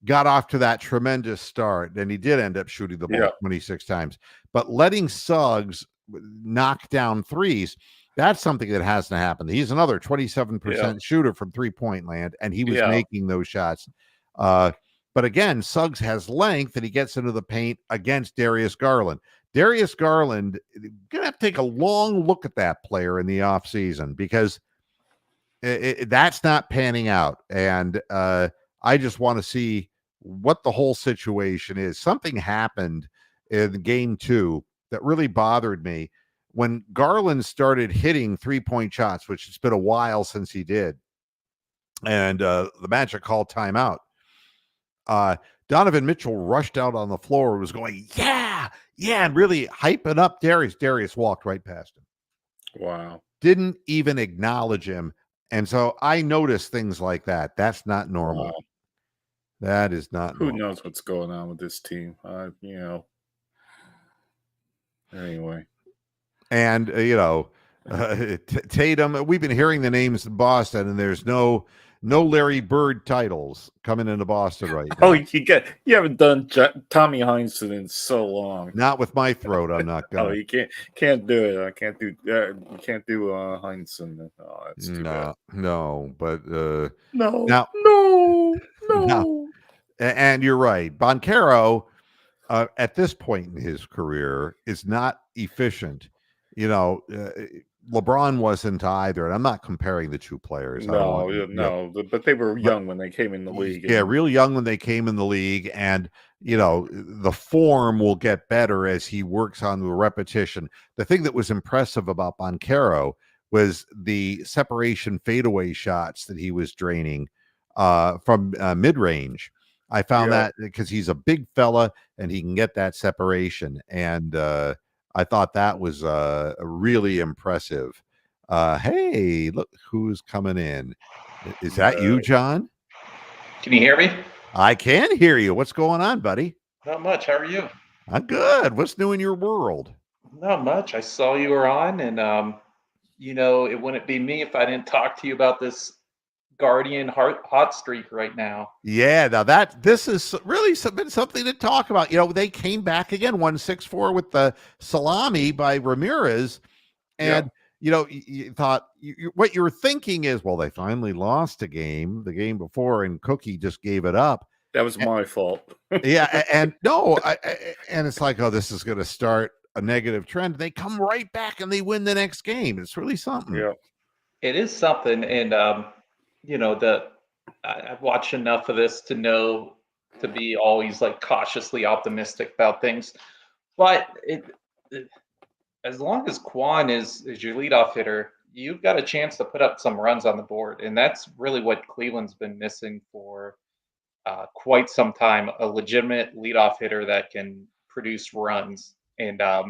[SPEAKER 1] got off to that tremendous start, and he did end up shooting the ball
[SPEAKER 2] Yeah.
[SPEAKER 1] 26 times. But letting Suggs knock down threes, that's something that hasn't happened. He's another 27% shooter from 3-point land, and he was making those shots. But again, Suggs has length, and he gets into the paint against Darius Garland. Darius Garland, gonna have to take a long look at that player in the offseason, because that's not panning out. And I just want to see what the whole situation is. Something happened in game 2 that really bothered me when Garland started hitting 3-point shots, which it's been a while since he did. And the Magic called timeout. Donovan Mitchell rushed out on the floor, was going, yeah, and really hyping up Darius. Darius walked right past him.
[SPEAKER 2] Wow.
[SPEAKER 1] Didn't even acknowledge him. And so I notice things like that. That's not normal.
[SPEAKER 2] Wow.
[SPEAKER 1] That is not
[SPEAKER 2] Who
[SPEAKER 1] normal.
[SPEAKER 2] knows what's going on with this team? Anyway.
[SPEAKER 1] And Tatum. We've been hearing the names in Boston, and there's no Larry Bird titles coming into Boston right
[SPEAKER 2] Oh,
[SPEAKER 1] now.
[SPEAKER 2] you haven't done Tommy Heinsohn in so long.
[SPEAKER 1] Not with my throat. I'm not
[SPEAKER 2] Oh,
[SPEAKER 1] gonna.
[SPEAKER 2] you can't do it. I can't do you can't do Heinsohn. Oh, that's too bad.
[SPEAKER 1] No. But
[SPEAKER 2] No,
[SPEAKER 1] now, now,
[SPEAKER 2] no.
[SPEAKER 1] and you're right. Boncaro, at this point in his career, is not efficient. LeBron wasn't either, and I'm not comparing the two players. I don't want
[SPEAKER 2] No, but they were
[SPEAKER 1] but
[SPEAKER 2] young when they came in the league.
[SPEAKER 1] yeah,
[SPEAKER 2] And
[SPEAKER 1] real young when they came in the league, and the form will get better as he works on the repetition. The thing that was impressive about Boncaro was the separation fadeaway shots that he was draining from mid range. I found
[SPEAKER 2] yeah,
[SPEAKER 1] that because he's a big fella and he can get that separation, and I thought that was really impressive. Hey, look who's coming in. Is that you, John?
[SPEAKER 3] Can you hear me?
[SPEAKER 1] I can hear you. What's going on, buddy?
[SPEAKER 3] Not much. How are you?
[SPEAKER 1] I'm good. What's new in your world?
[SPEAKER 3] Not much. I saw you were on, and it wouldn't be me if I didn't talk to you about this Guardian hot streak right now.
[SPEAKER 1] Yeah, now this is really been something to talk about. They came back again, 1-6-4 with the salami by Ramirez,
[SPEAKER 2] yeah.
[SPEAKER 1] and you thought what you were thinking is, well, they finally lost a game the game before, and Cookie just gave it up.
[SPEAKER 2] That was my fault.
[SPEAKER 1] Yeah, and no, and it's like, oh, this is going to start a negative trend. They come right back and they win the next game. It's really something.
[SPEAKER 2] Yeah.
[SPEAKER 3] It is something, and I've watched enough of this to know to be always like cautiously optimistic about things. But as long as Quan is your leadoff hitter, you've got a chance to put up some runs on the board, and that's really what Cleveland's been missing for quite some time. A legitimate leadoff hitter that can produce runs, and I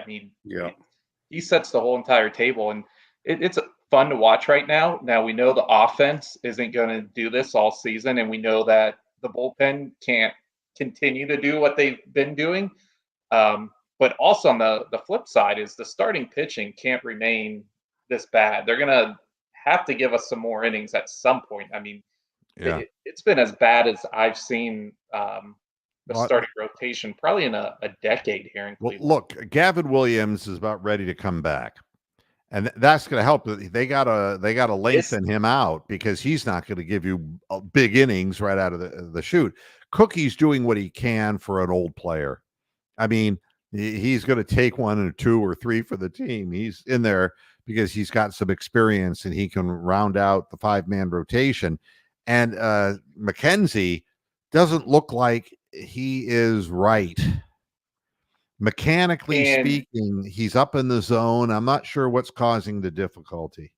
[SPEAKER 3] mean,
[SPEAKER 2] Yeah.
[SPEAKER 3] he sets the whole entire table, and it's fun to watch right now. Now we know the offense isn't going to do this all season, and we know that the bullpen can't continue to do what they've been doing. But also on the flip side is the starting pitching can't remain this bad. They're going to have to give us some more innings at some point. I mean,
[SPEAKER 1] Yeah.
[SPEAKER 3] it's been as bad as I've seen the
[SPEAKER 1] Well,
[SPEAKER 3] starting rotation probably in a decade here in
[SPEAKER 1] well,
[SPEAKER 3] Cleveland.
[SPEAKER 1] look, Gavin Williams is about ready to come back, and that's going to help. They gotta lengthen him out because he's not going to give you big innings right out of the chute. Cookie's doing what he can for an old player. I mean, he's going to take 1 or 2 or 3 for the team. He's in there because he's got some experience and he can round out the 5-man rotation. And McKenzie doesn't look like he is right. Mechanically
[SPEAKER 3] And
[SPEAKER 1] speaking, he's up in the zone. I'm not sure what's causing the difficulty.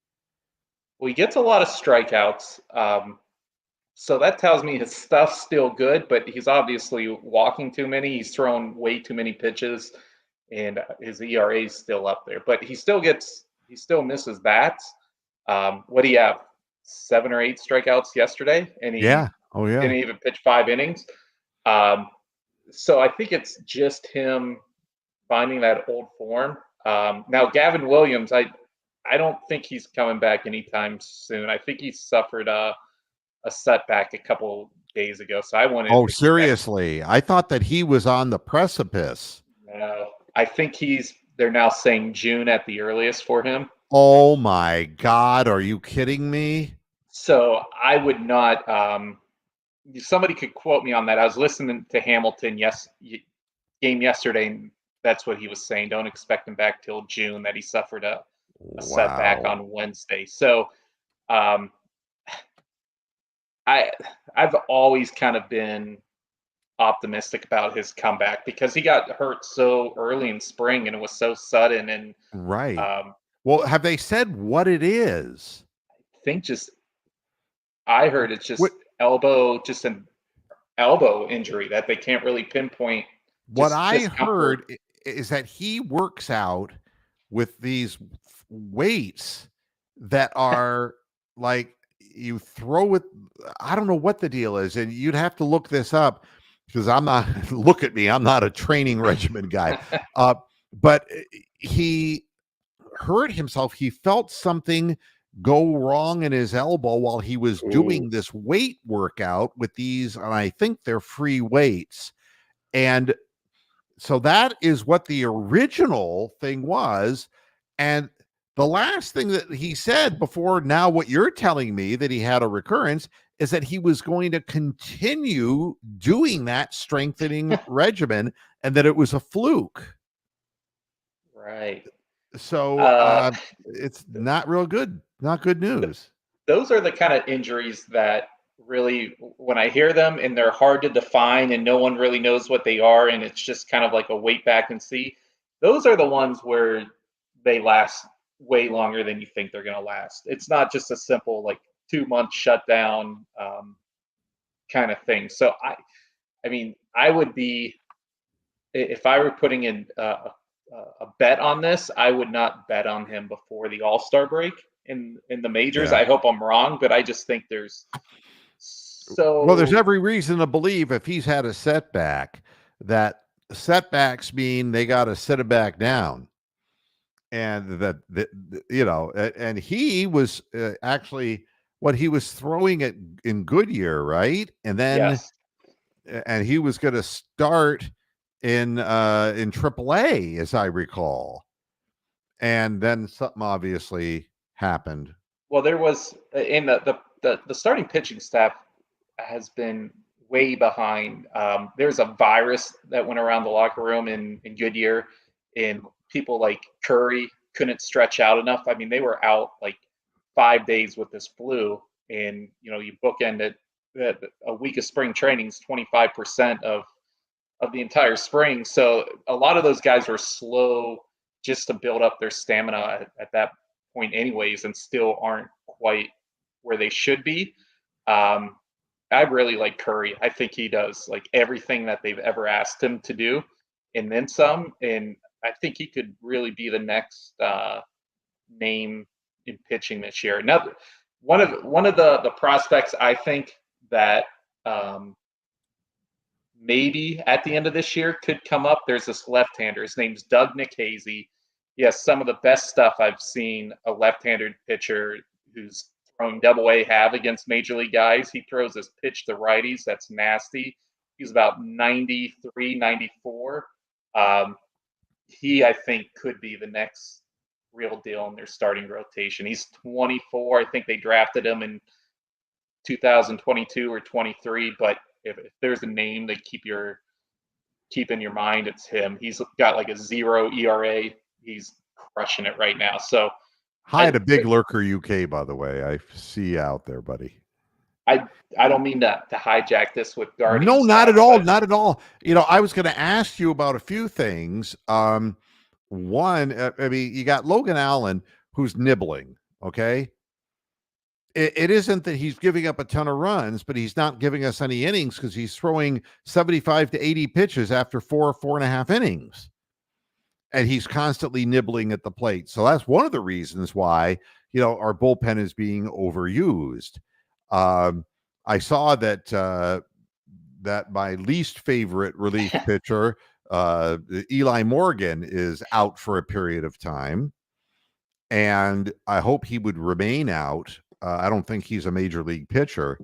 [SPEAKER 3] well, he gets a lot of strikeouts. So that tells me his stuff's still good, but he's obviously walking too many. He's thrown way too many pitches, and his ERA is still up there. But he still misses bats. What do you have? 7 or 8 strikeouts yesterday, and he
[SPEAKER 1] Yeah. Oh, yeah.
[SPEAKER 3] didn't even pitch 5 innings. So I think it's just him finding that old form. Now Gavin Williams, I don't think he's coming back anytime soon. I think he suffered a setback a couple days ago, so I wanted.
[SPEAKER 1] Oh, seriously? I thought that he was on the precipice.
[SPEAKER 3] No, I think they're now saying June at the earliest for him.
[SPEAKER 1] Oh my God, are you kidding me?
[SPEAKER 3] So I would not. Somebody could quote me on that. I was listening to Hamilton game yesterday, and that's what he was saying. Don't expect him back till June. That he suffered a setback on Wednesday. So I've always kind of been optimistic about his comeback because he got hurt so early in spring and it was so sudden. And
[SPEAKER 1] right. Well, have they said what it is?
[SPEAKER 3] I think I heard it's just just an elbow injury that they can't really pinpoint.
[SPEAKER 1] What I heard is that he works out with these weights that are like you throw it. I don't know what the deal is, and you'd have to look this up. because I'm not, look at me, I'm not a training regimen guy. But he hurt himself. He felt something go wrong in his elbow while he was doing this weight workout with these, and I think they're free weights. And so that is what the original thing was. And the last thing that he said before now, what you're telling me that he had a recurrence, is that he was going to continue doing that strengthening regimen and that it was a fluke.
[SPEAKER 3] Right.
[SPEAKER 1] So it's not real good. Not good news.
[SPEAKER 3] Those are the kind of injuries that really, when I hear them and they're hard to define and no one really knows what they are, and it's just kind of like a wait back and see, those are the ones where they last way longer than you think they're going to last. It's not just a simple like 2 month shutdown kind of thing. So I mean, I would be, if I were putting in a bet on this, I would not bet on him before the All-Star break in the majors.
[SPEAKER 1] Yeah.
[SPEAKER 3] I hope I'm wrong, but I just think there's
[SPEAKER 1] well, there's every reason to believe if he's had a setback, that setbacks mean they got to sit him back down. And that you know, and he was actually what he was throwing it in Goodyear, right? And then
[SPEAKER 3] yes.
[SPEAKER 1] and he was going to start in AAA, as I recall. And then something obviously happened.
[SPEAKER 3] Well, there was in the starting pitching staff has been way behind. There's a virus that went around the locker room in Goodyear, and people like Curry couldn't stretch out enough. I mean, they were out like 5 days with this flu, and you bookended a week of spring training is 25% of the entire spring. So a lot of those guys were slow just to build up their stamina at that point anyways, and still aren't quite where they should be. I really like Curry. I think he does like everything that they've ever asked him to do and then some. And I think he could really be the next name in pitching this year. Now, one of the prospects I think that maybe at the end of this year could come up. There's this left-hander. His name's Doug Nikhazy. He has some of the best stuff I've seen a left-handed pitcher who's throwing double-A have against major league guys. He throws his pitch to righties. That's nasty. He's about 93, 94. He, I think, could be the next real deal in their starting rotation. He's 24. I think they drafted him in 2022 or 23, but if there's a name that keep in your mind, it's him. He's got like a 0 ERA. He's crushing it right now. So
[SPEAKER 1] Hi to Big Lurker UK, by the way. I see you out there, buddy.
[SPEAKER 3] I don't mean to hijack this with Guardians.
[SPEAKER 1] No, not at all. Not at all. I was going to ask you about a few things. One, I mean, you got Logan Allen who's nibbling. Okay. It isn't that he's giving up a ton of runs, but he's not giving us any innings because he's throwing 75 to 80 pitches after 4.5 innings. And he's constantly nibbling at the plate. So that's one of the reasons why, our bullpen is being overused. I saw that my least favorite relief pitcher, Eli Morgan, is out for a period of time. And I hope he would remain out. I don't think he's a major league pitcher.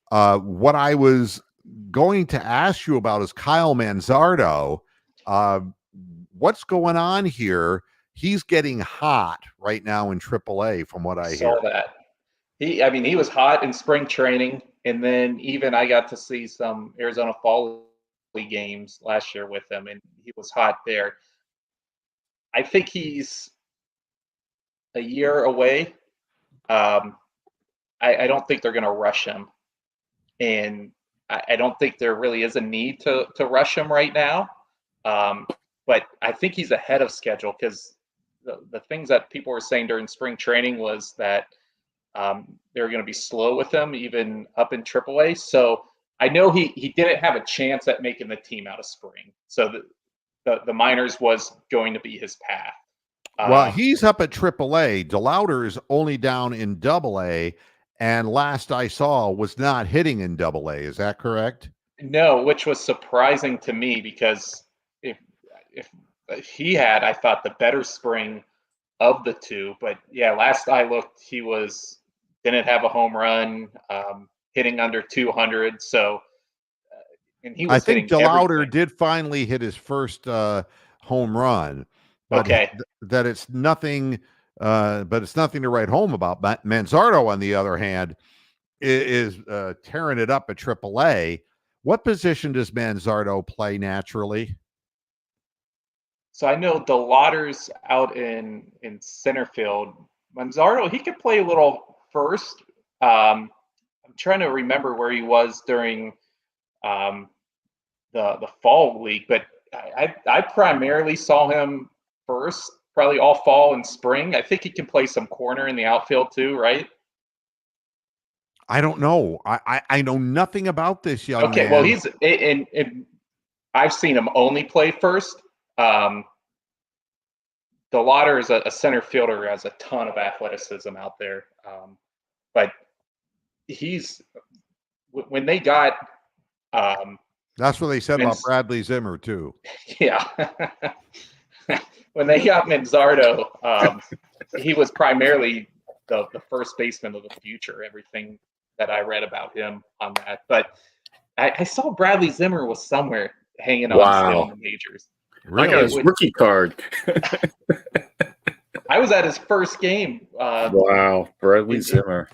[SPEAKER 1] What I was going to ask you about is Kyle Manzardo. What's going on here? He's getting hot right now in AAA, from what I hear.
[SPEAKER 3] Saw that. He was hot in spring training, and then even I got to see some Arizona Fall League games last year with him, and he was hot there. I think he's a year away. I don't think they're going to rush him, and I don't think there really is a need to rush him right now. But I think he's ahead of schedule because the things that people were saying during spring training was that they were going to be slow with him, even up in AAA. So I know he didn't have a chance at making the team out of spring. So the minors was going to be his path.
[SPEAKER 1] Well, he's up at AAA. DeLauder is only down in AA, and last I saw was not hitting in AA. Is that correct?
[SPEAKER 3] No, which was surprising to me because if he had, I thought, the better spring of the two. But yeah, last I looked, he didn't have a home run, hitting under 200. So, and he
[SPEAKER 1] I
[SPEAKER 3] was
[SPEAKER 1] think
[SPEAKER 3] hitting
[SPEAKER 1] DeLauder
[SPEAKER 3] everything.
[SPEAKER 1] did finally hit his first home run, but
[SPEAKER 3] Okay.
[SPEAKER 1] that it's nothing. But it's nothing to write home about. But Manzardo, on the other hand, is tearing it up at AAA. What position does Manzardo play naturally?
[SPEAKER 3] So I know the Lauder's out in center field. Manzardo, he could play a little first. I'm trying to remember where he was during um, the fall league, but I primarily saw him first, probably all fall and spring. I think he can play some corner in the outfield too, right?
[SPEAKER 1] I don't know. I know nothing about this young
[SPEAKER 3] Okay, well
[SPEAKER 1] man.
[SPEAKER 3] he's and I've seen him only play first. Um, the Lauder is a center fielder who has a ton of athleticism out there, but he's when they got um,
[SPEAKER 1] That's what they said
[SPEAKER 3] Men,
[SPEAKER 1] about Bradley Zimmer too.
[SPEAKER 3] yeah. When they got Manzardo, he was primarily the first baseman of the future. Everything that I read about him on that, but I saw Bradley Zimmer was somewhere hanging on still in
[SPEAKER 2] Wow.
[SPEAKER 3] the majors.
[SPEAKER 2] I got his rookie card.
[SPEAKER 3] I was at his first game.
[SPEAKER 2] Wow. Bradley Zimmer.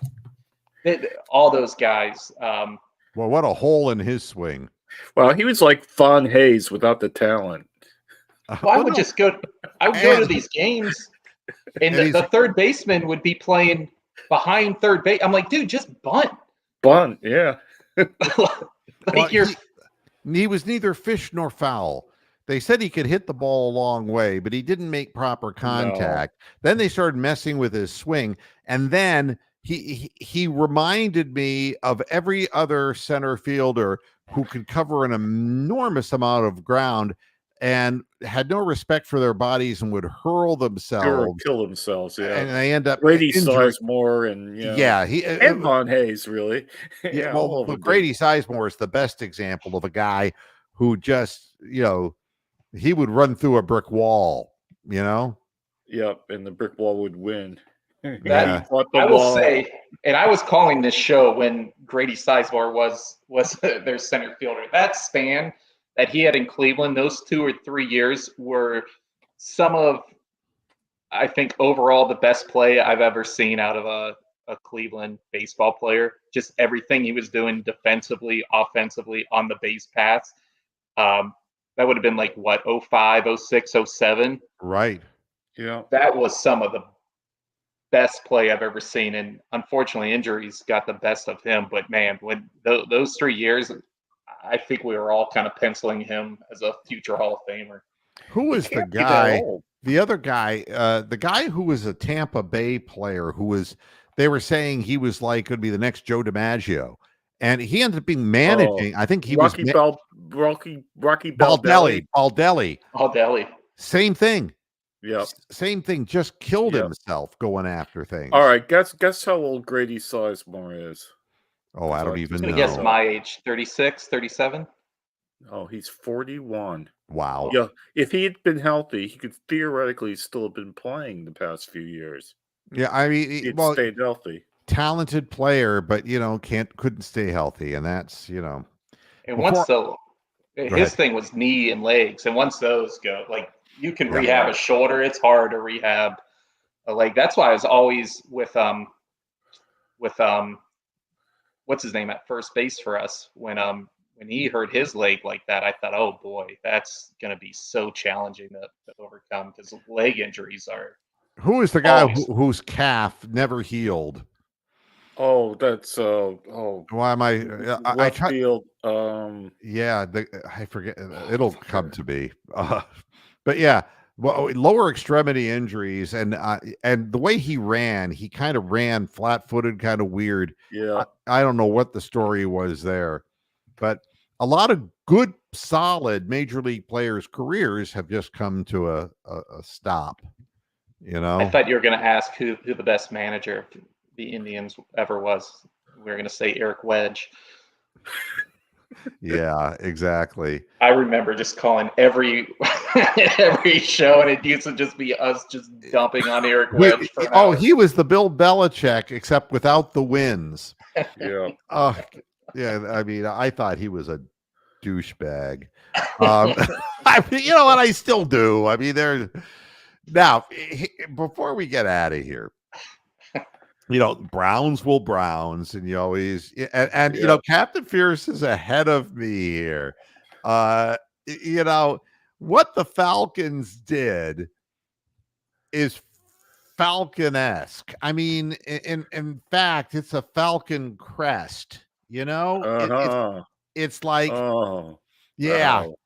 [SPEAKER 3] All those guys.
[SPEAKER 1] Well, what a hole in his swing.
[SPEAKER 2] Well, he was like Von Hayes without the talent.
[SPEAKER 3] Well, I would just go. I would go to these games, and the third baseman would be playing behind third base. I'm like, dude, just bunt.
[SPEAKER 2] Bunt, yeah.
[SPEAKER 1] He was neither fish nor foul. They said he could hit the ball a long way, but he didn't make proper contact. No. Then they started messing with his swing, and then he reminded me of every other center fielder who could cover an enormous amount of ground and had no respect for their bodies and would hurl themselves,
[SPEAKER 2] kill themselves. Yeah,
[SPEAKER 1] and they end up
[SPEAKER 2] Grady Sizemore and and Von Hayes, really.
[SPEAKER 1] Yeah, well, Grady Sizemore is the best example of a guy who just he would run through a brick wall.
[SPEAKER 2] Yep, and the brick wall would win.
[SPEAKER 3] I will say, and I was calling this show when Grady Sizemore was their center fielder. That span that he had in Cleveland, those 2 or 3 years were some of, I think, overall the best play I've ever seen out of a Cleveland baseball player. Just everything he was doing defensively, offensively, on the base paths. That would have been like what, 05, 06, 07?
[SPEAKER 1] Right.
[SPEAKER 2] Yeah.
[SPEAKER 3] That was some of the best play I've ever seen, and unfortunately injuries got the best of him. But man, when those 3 years, I think we were all kind of penciling him as a future Hall of Famer.
[SPEAKER 1] Who was the guy? The other guy, the guy who was a Tampa Bay player, they were saying he was like could be the next Joe DiMaggio, and he ended up being managing. I think he was
[SPEAKER 2] Rocky
[SPEAKER 1] Baldelli. Same thing.
[SPEAKER 2] Yeah,
[SPEAKER 1] same thing. Just killed himself going after things.
[SPEAKER 2] All right, guess how old Grady Sizemore is.
[SPEAKER 1] Oh, I don't even know.
[SPEAKER 3] I'm gonna guess my age, 36, 37.
[SPEAKER 2] Oh, he's 41.
[SPEAKER 1] Wow.
[SPEAKER 2] Yeah, if he had been healthy, he could theoretically still have been playing the past few years.
[SPEAKER 1] Yeah, I mean,
[SPEAKER 2] he stayed healthy.
[SPEAKER 1] Talented player, but couldn't stay healthy, and that's
[SPEAKER 3] And once his thing was knee and legs, and once those go, like you can rehab a shoulder, it's hard to rehab a leg. That's why I was always with what's his name at first base for us when he hurt his leg like that. I thought, oh boy, that's going to be so challenging to overcome because leg injuries are.
[SPEAKER 1] Who is the guy whose calf never healed?
[SPEAKER 2] Oh, that's
[SPEAKER 1] why am I
[SPEAKER 2] field?
[SPEAKER 1] I forget. It'll come to me. But yeah, well, lower extremity injuries and the way he kind of ran flat-footed, kind of weird.
[SPEAKER 2] Yeah,
[SPEAKER 1] I don't know what the story was there, but a lot of good, solid major league players' careers have just come to a stop.
[SPEAKER 3] I thought you were going to ask who the best manager of the Indians ever was. We were going to say Eric Wedge.
[SPEAKER 1] Yeah, exactly.
[SPEAKER 3] I remember just calling every every show, and it used to just be us just dumping on Eric Wedge for an hour.
[SPEAKER 1] He was the Bill Belichick, except without the wins.
[SPEAKER 2] Yeah.
[SPEAKER 1] Yeah. I mean, I thought he was a douchebag. I mean, you know what? I still do. I mean, now before we get out of here, Browns will Browns, and you always and
[SPEAKER 2] Yeah.
[SPEAKER 1] Captain Fierce is ahead of me here. What the Falcons did is Falcon-esque. I mean, in fact, it's a Falcon crest.
[SPEAKER 2] Uh-huh.
[SPEAKER 1] It's like,
[SPEAKER 2] Oh.
[SPEAKER 1] yeah.
[SPEAKER 2] Oh.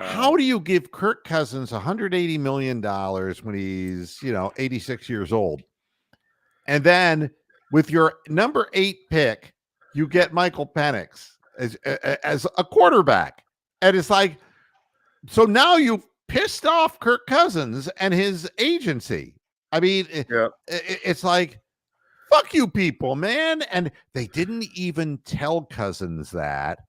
[SPEAKER 1] How do you give Kirk Cousins $180 million when he's 86 years old, and then with your number 8 pick, you get Michael Penix as a quarterback, and it's like, so now you've pissed off Kirk Cousins and his agency. I mean,
[SPEAKER 2] Yeah.
[SPEAKER 1] it's like, fuck you people, man. And they didn't even tell Cousins that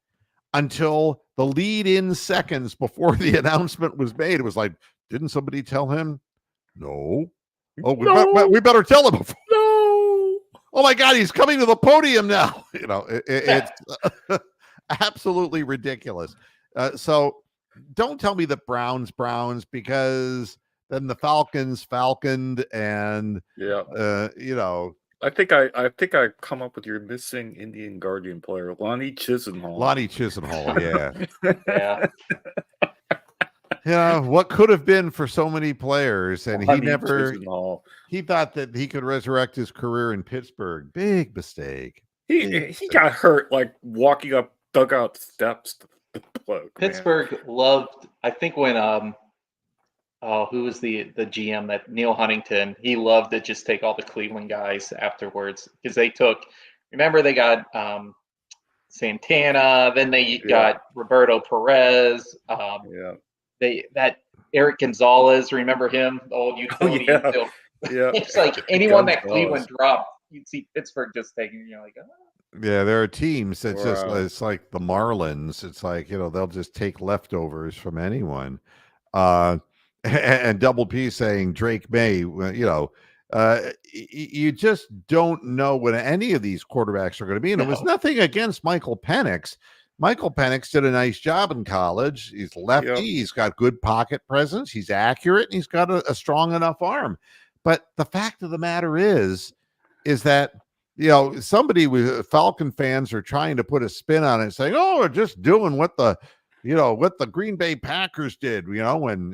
[SPEAKER 1] until the lead-in seconds before the announcement was made. It was like, didn't somebody tell him? No. Oh, we better tell him.
[SPEAKER 2] No.
[SPEAKER 1] Oh my God, he's coming to the podium now. It's absolutely ridiculous. So don't tell me the Browns, because then the Falcons falconed, and
[SPEAKER 2] Yeah.
[SPEAKER 1] I
[SPEAKER 2] think I come up with your missing Indian Guardian player, Lonnie Chisenhall.
[SPEAKER 1] Yeah. Yeah. What could have been for so many players, and he thought that he could resurrect his career in Pittsburgh. Big mistake.
[SPEAKER 2] He got hurt like walking up dugout steps.
[SPEAKER 3] Pittsburgh loved, I think, when who was the GM, that Neil Huntington, he loved to just take all the Cleveland guys afterwards, because they got Santana, then they got Roberto Perez, that Eric Gonzalez, remember him, the old utility infield.
[SPEAKER 2] Yeah.
[SPEAKER 3] It's like anyone that Cleveland dropped, you'd see Pittsburgh just taking, like,
[SPEAKER 1] yeah, there are teams that's it's like the Marlins. It's like, they'll just take leftovers from anyone. And Double P saying Drake May, you just don't know what any of these quarterbacks are going to be. And it was nothing against Michael Penix. Michael Penix did a nice job in college. He's lefty. Yep. He's got good pocket presence. He's accurate, and he's got a strong enough arm. But the fact of the matter is that, somebody with Falcon fans are trying to put a spin on it, saying, "Oh, we're just doing what the Green Bay Packers did." When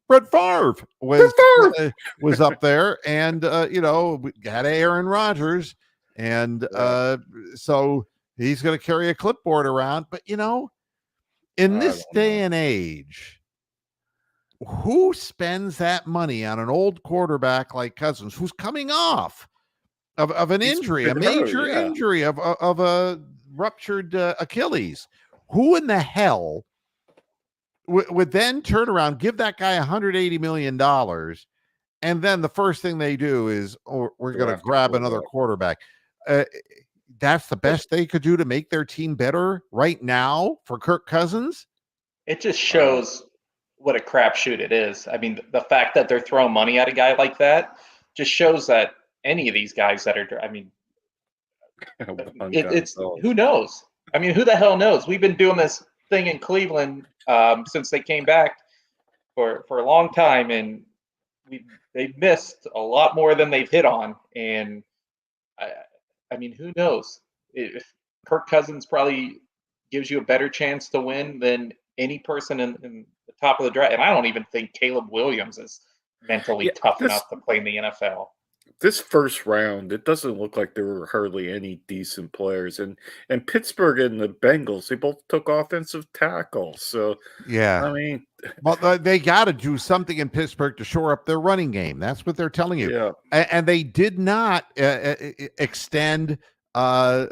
[SPEAKER 1] Brett Favre was up there, and we had Aaron Rodgers, and so he's going to carry a clipboard around. But in this day and age, who spends that money on an old quarterback like Cousins, who's coming off of an injury, a major injury of a ruptured Achilles? Who in the hell would then turn around, give that guy $180 million, and then the first thing they do is, we're going to grab another quarterback? That's the best they could do to make their team better right now for Kirk Cousins?
[SPEAKER 3] It just shows what a crapshoot it is. I mean, the fact that they're throwing money at a guy like that just shows that any of these guys that are, I mean, it's who knows? I mean, who the hell knows? We've been doing this thing in Cleveland since they came back for a long time, and they've missed a lot more than they've hit on. And I mean, who knows? If Kirk Cousins probably gives you a better chance to win than any person in the top of the draft. And I don't even think Caleb Williams is mentally tough enough to play in the NFL.
[SPEAKER 2] This first round, it doesn't look like there were hardly any decent players. And Pittsburgh and the Bengals, they both took offensive tackles. So,
[SPEAKER 1] yeah.
[SPEAKER 2] I mean,
[SPEAKER 1] well, they got to do something in Pittsburgh to shore up their running game. That's what they're telling you.
[SPEAKER 2] Yeah.
[SPEAKER 1] And they did not extend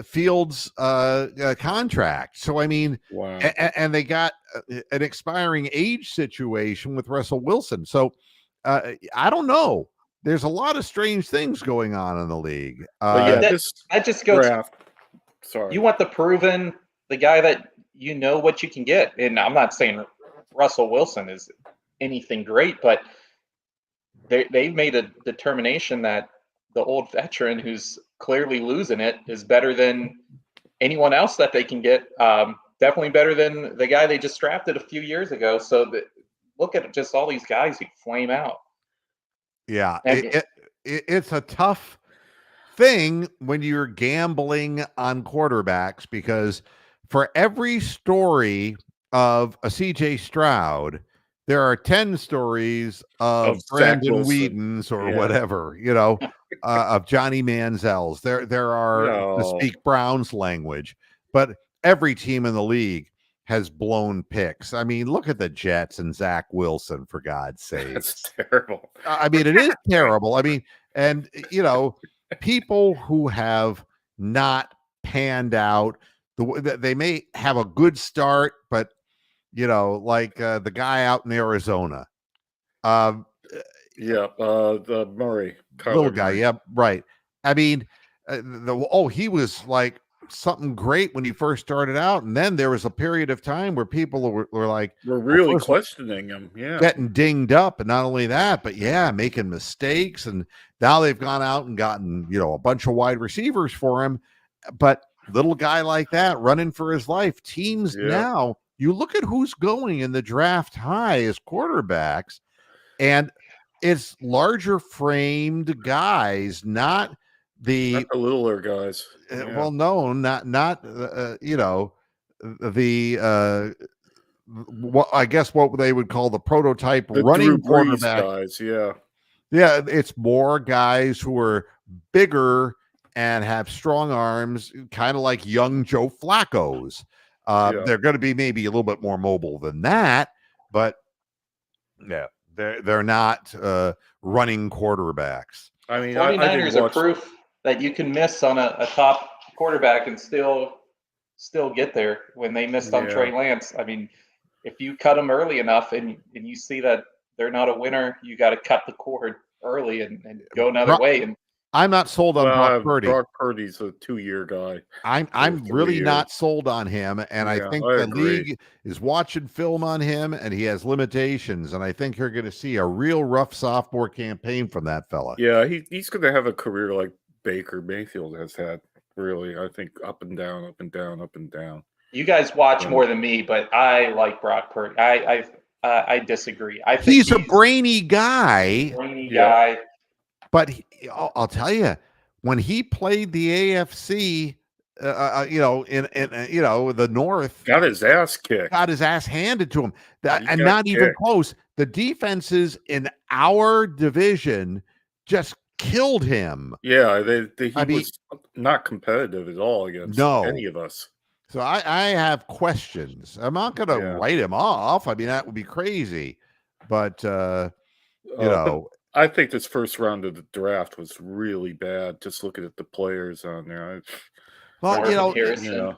[SPEAKER 1] Fields' contract. So, I mean,
[SPEAKER 2] wow.
[SPEAKER 1] And they got an expiring age situation with Russell Wilson. So, I don't know. There's a lot of strange things going on in the league.
[SPEAKER 3] That just goes.
[SPEAKER 2] Draft. Sorry.
[SPEAKER 3] You want the proven the guy that you know what you can get. And I'm not saying Russell Wilson is anything great, but they've made a determination that the old veteran who's clearly losing it is better than anyone else that they can get. Definitely better than the guy they just drafted a few years ago. So look at just all these guys who flame out.
[SPEAKER 1] Yeah,
[SPEAKER 3] And
[SPEAKER 1] it's a tough thing when you're gambling on quarterbacks, because for every story of a CJ Stroud, there are 10 stories of
[SPEAKER 2] Of Zach
[SPEAKER 1] Brandon
[SPEAKER 2] Wilson.
[SPEAKER 1] Whedon's or
[SPEAKER 2] Yeah.
[SPEAKER 1] whatever, of Johnny Manziel's. There are, to
[SPEAKER 2] No.
[SPEAKER 1] speak Brown's language, but every team in the league has blown picks. I mean, look at the Jets and Zach Wilson, for God's sake.
[SPEAKER 2] That's terrible.
[SPEAKER 1] I mean, it is terrible. I mean, and people who have not panned out, they may have a good start, but like the guy out in Arizona,
[SPEAKER 2] Yeah, the Murray,
[SPEAKER 1] little guy,
[SPEAKER 2] Murray.
[SPEAKER 1] yeah, right. I mean, he was like something great when he first started out, and then there was a period of time where people were like,
[SPEAKER 2] We're really
[SPEAKER 1] first,
[SPEAKER 2] questioning him. Yeah,
[SPEAKER 1] getting dinged up, and not only that, but making mistakes. And now they've gone out and gotten a bunch of wide receivers for him, but little guy like that running for his life. Teams now, you look at who's going in the draft high as quarterbacks, and it's larger framed guys, not the
[SPEAKER 2] littler guys.
[SPEAKER 1] Well, no, not what I guess what they would call the prototype
[SPEAKER 2] the
[SPEAKER 1] running
[SPEAKER 2] Drew Brees
[SPEAKER 1] quarterback
[SPEAKER 2] guys.
[SPEAKER 1] Yeah, it's more guys who are bigger and have strong arms, kind of like young Joe Flacco's. They're going to be maybe a little bit more mobile than that, but they're not running quarterbacks.
[SPEAKER 3] I mean, 49ers are proof that you can miss on a top quarterback and still get there. When they missed on Trey Lance, I mean, if you cut them early enough and you see that they're not a winner, you got to cut the cord early and go another way. And
[SPEAKER 1] I'm not sold on Brock Purdy.
[SPEAKER 2] Brock Purdy's a 2-year guy.
[SPEAKER 1] I'm really not sold on him, and I think the league is watching film on him, and he has limitations. And I think you're going to see a real rough sophomore campaign from that fella.
[SPEAKER 2] Yeah, he's going to have a career like Baker Mayfield has had. Really, I think up and down, up and down, up and down.
[SPEAKER 3] You guys watch more than me, but I like Brock Purdy. I disagree. I think
[SPEAKER 1] he's a brainy guy. But I'll tell you, when he played the AFC, in the North,
[SPEAKER 2] got his ass kicked,
[SPEAKER 1] got his ass handed to him, and not even close. The defenses in our division just killed him.
[SPEAKER 2] Yeah, he was not competitive at all against any of us.
[SPEAKER 1] So I have questions. I'm not going to write him off. I mean, that would be crazy. But
[SPEAKER 2] I think this first round of the draft was really bad. Just looking at the players on there.
[SPEAKER 1] What
[SPEAKER 2] he's
[SPEAKER 1] the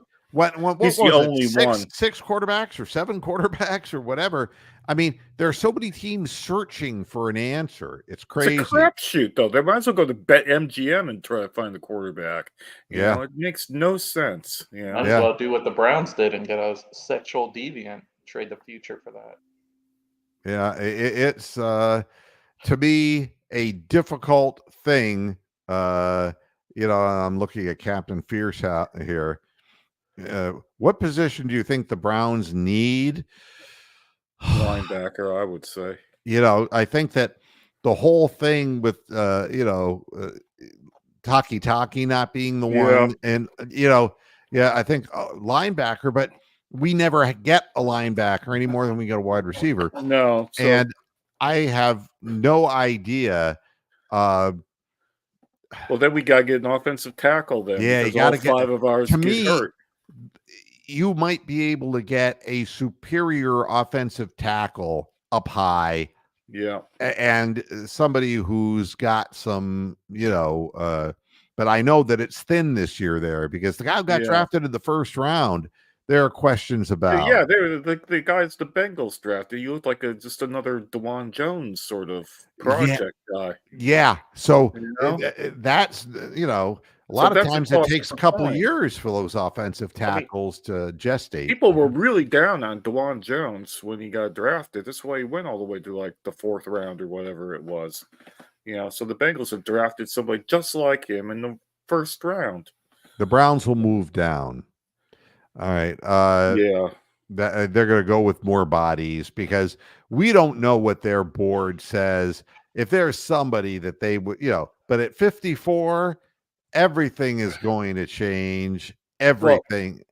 [SPEAKER 2] only one.
[SPEAKER 1] 6 quarterbacks or 7 quarterbacks or whatever. I mean, there are so many teams searching for an answer. It's crazy.
[SPEAKER 2] It's a crapshoot, though. They might as well go to BetMGM and try to find the quarterback. You know, it makes no sense.
[SPEAKER 3] Might as well do what the Browns did and get a sexual deviant. Trade the future for that.
[SPEAKER 1] Yeah, it's to me a difficult thing. I'm looking at Captain Fierce here. What position do you think the Browns need?
[SPEAKER 2] Linebacker, I would say.
[SPEAKER 1] I think that the whole thing with Taki not being the one, and I think linebacker, but we never get a linebacker any more than we get a wide receiver.
[SPEAKER 2] No,
[SPEAKER 1] and I have no idea.
[SPEAKER 2] Well, then we gotta get an offensive tackle. Then,
[SPEAKER 1] you gotta get
[SPEAKER 2] 5 of ours.
[SPEAKER 1] To
[SPEAKER 2] get
[SPEAKER 1] me,
[SPEAKER 2] hurt.
[SPEAKER 1] You might be able to get a superior offensive tackle up high.
[SPEAKER 2] Yeah.
[SPEAKER 1] And somebody who's got some, but I know that it's thin this year there, because the guy who got drafted in the first round, there are questions about.
[SPEAKER 2] Yeah, they're the guys the Bengals drafted. You look like just another DeJuan Jones sort of project guy.
[SPEAKER 1] Yeah. So that's, A lot of
[SPEAKER 2] that's a
[SPEAKER 1] times it
[SPEAKER 2] toss
[SPEAKER 1] takes a
[SPEAKER 2] up a
[SPEAKER 1] couple
[SPEAKER 2] coin.
[SPEAKER 1] years for those offensive
[SPEAKER 2] I mean,
[SPEAKER 1] tackles to gestate.
[SPEAKER 2] people were really down on DeJuan Jones when he got drafted. That's why he went all the way to like the 4th round or whatever it was. So the Bengals have drafted somebody just like him in the 1st round.
[SPEAKER 1] The Browns will move down. All right.
[SPEAKER 2] Yeah.
[SPEAKER 1] They're going to go with more bodies because we don't know what their board says. If there's somebody that they would, but at 54, everything is going to change. Everything.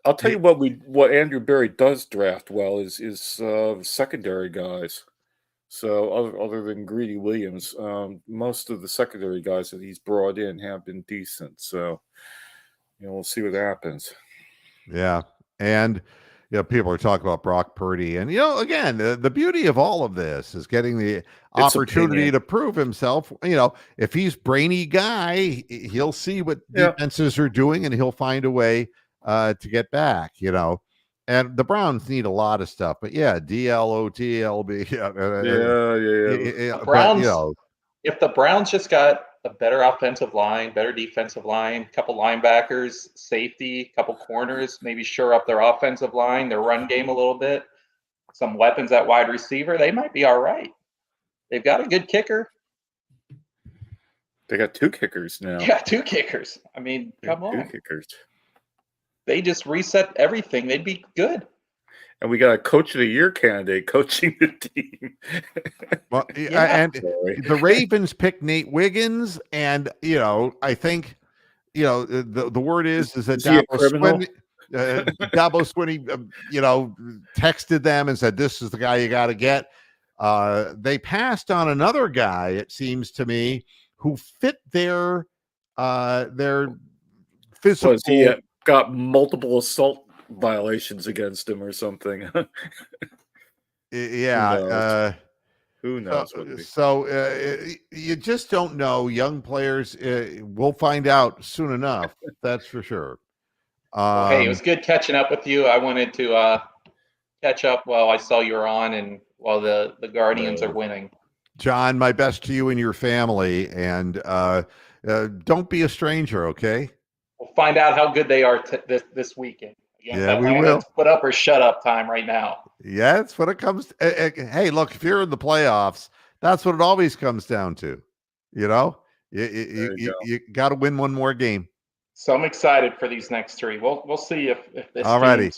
[SPEAKER 2] I'll tell you what Andrew Berry does draft well is secondary guys. So other than Greedy Williams, most of the secondary guys that he's brought in have been decent. So we'll see what happens.
[SPEAKER 1] Yeah, and people are talking about Brock Purdy, and again, the beauty of all of this is getting the opportunity to prove himself. If he's brainy guy, he'll see what defenses are doing, and he'll find a way to get back. And the Browns need a lot of stuff, but DLOTLB.
[SPEAKER 3] The Browns, if the Browns just got a better offensive line, better defensive line, a couple linebackers, safety, a couple corners, maybe shore up their offensive line, their run game a little bit, some weapons at wide receiver, they might be all right. They've got a good kicker.
[SPEAKER 2] They got 2 kickers now.
[SPEAKER 3] Yeah, 2 kickers. I mean, come on.
[SPEAKER 2] 2 kickers.
[SPEAKER 3] They just reset everything. They'd be good.
[SPEAKER 2] And we got a Coach of the Year candidate coaching the team.
[SPEAKER 1] Well, and the Ravens picked Nate Wiggins, and I think the word is that Dabo Swinney, texted them and said, "This is the guy you got to get." They passed on another guy, it seems to me, who fit their physical.
[SPEAKER 2] Was he got multiple assault violations against him or something?
[SPEAKER 1] Yeah.
[SPEAKER 2] Who knows?
[SPEAKER 1] You just don't know. Young players, we'll find out soon enough. That's for sure.
[SPEAKER 3] Hey, it was good catching up with you. I wanted to catch up while I saw you were on and while the Guardians are winning.
[SPEAKER 1] John, my best to you and your family, and don't be a stranger, okay?
[SPEAKER 3] We'll find out how good they are this weekend.
[SPEAKER 1] Yeah, we will.
[SPEAKER 3] It's put up or shut up time right now.
[SPEAKER 1] Yeah, that's what it comes to. Hey, look, if you're in the playoffs, that's what it always comes down to. You got to win one more game.
[SPEAKER 3] So I'm excited for these next 3. We'll see if this.
[SPEAKER 1] All righty.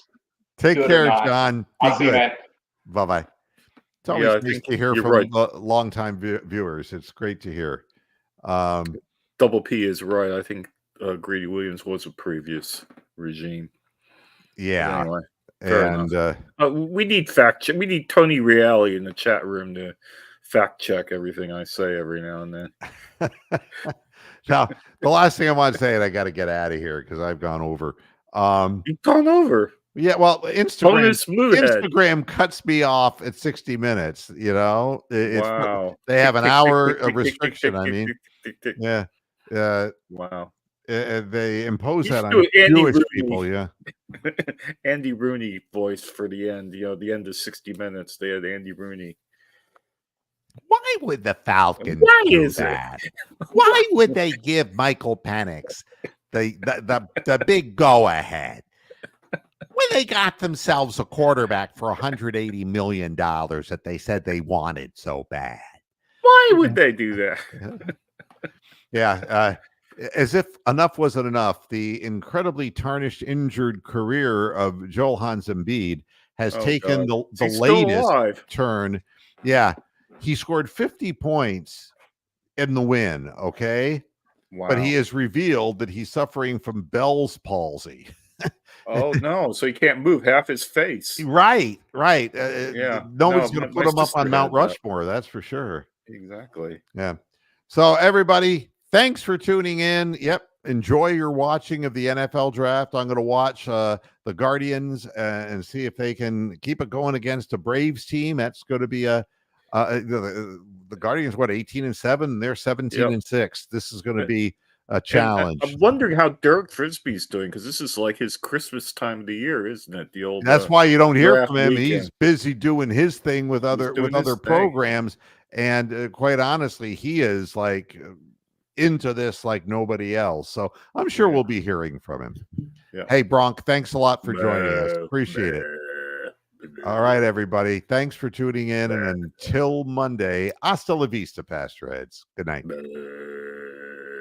[SPEAKER 1] Take care, John. Be
[SPEAKER 3] I'll see you, man.
[SPEAKER 1] Bye-bye. It's always nice to hear from long-time viewers. It's great to hear.
[SPEAKER 2] Double P is right. I think Greedy Williams was a previous regime.
[SPEAKER 1] Yeah.
[SPEAKER 2] Anyway,
[SPEAKER 1] and
[SPEAKER 2] we need fact check. We need Tony Reale in the chat room to fact check everything I say every now and then.
[SPEAKER 1] Now, the last thing I want to say, and I got to get out of here because I've gone over.
[SPEAKER 2] You've gone over.
[SPEAKER 1] Yeah, well, Instagram cuts me off at 60 minutes.
[SPEAKER 2] Wow.
[SPEAKER 1] They have an hour of restriction. I mean, yeah.
[SPEAKER 2] Wow.
[SPEAKER 1] They impose that on
[SPEAKER 2] Jewish
[SPEAKER 1] people. Yeah.
[SPEAKER 2] Andy Rooney voice for the end. The end of 60 Minutes. They had Andy Rooney.
[SPEAKER 1] Why would the Falcons do that? Why would they give Michael Penix the big go ahead when they got themselves a quarterback for $180 million that they said they wanted so bad?
[SPEAKER 2] Why would they do that?
[SPEAKER 1] Yeah. As if enough wasn't enough, the incredibly tarnished, injured career of Joel Hans Embiid has taken the latest turn. Yeah. He scored 50 points in the win, okay?
[SPEAKER 2] Wow.
[SPEAKER 1] But he has revealed that he's suffering from Bell's palsy.
[SPEAKER 2] Oh, no. So he can't move half his face.
[SPEAKER 1] Right.
[SPEAKER 2] Yeah.
[SPEAKER 1] No one's going to put him up on Mount Rushmore, that's for sure.
[SPEAKER 2] Exactly.
[SPEAKER 1] Yeah. So, everybody, thanks for tuning in. Yep. Enjoy your watching of the NFL draft. I'm going to watch the Guardians and see if they can keep it going against a Braves team. That's going to be the Guardians, 18-7, they're 17-6. This is going to be a challenge.
[SPEAKER 2] I'm wondering how Derek Frisbee's doing, because this is like his Christmas time of the year, isn't it? The old.
[SPEAKER 1] That's why you don't hear from him.
[SPEAKER 2] Weekend.
[SPEAKER 1] He's busy doing his thing with other programs, and quite honestly, he is like into this like nobody else. So I'm sure we'll be hearing from him.
[SPEAKER 2] Yeah.
[SPEAKER 1] Hey, Bronk, thanks a lot for joining us. Appreciate it. All right, everybody. Thanks for tuning in. And until Monday, hasta la vista, Pastor Heads. Good night.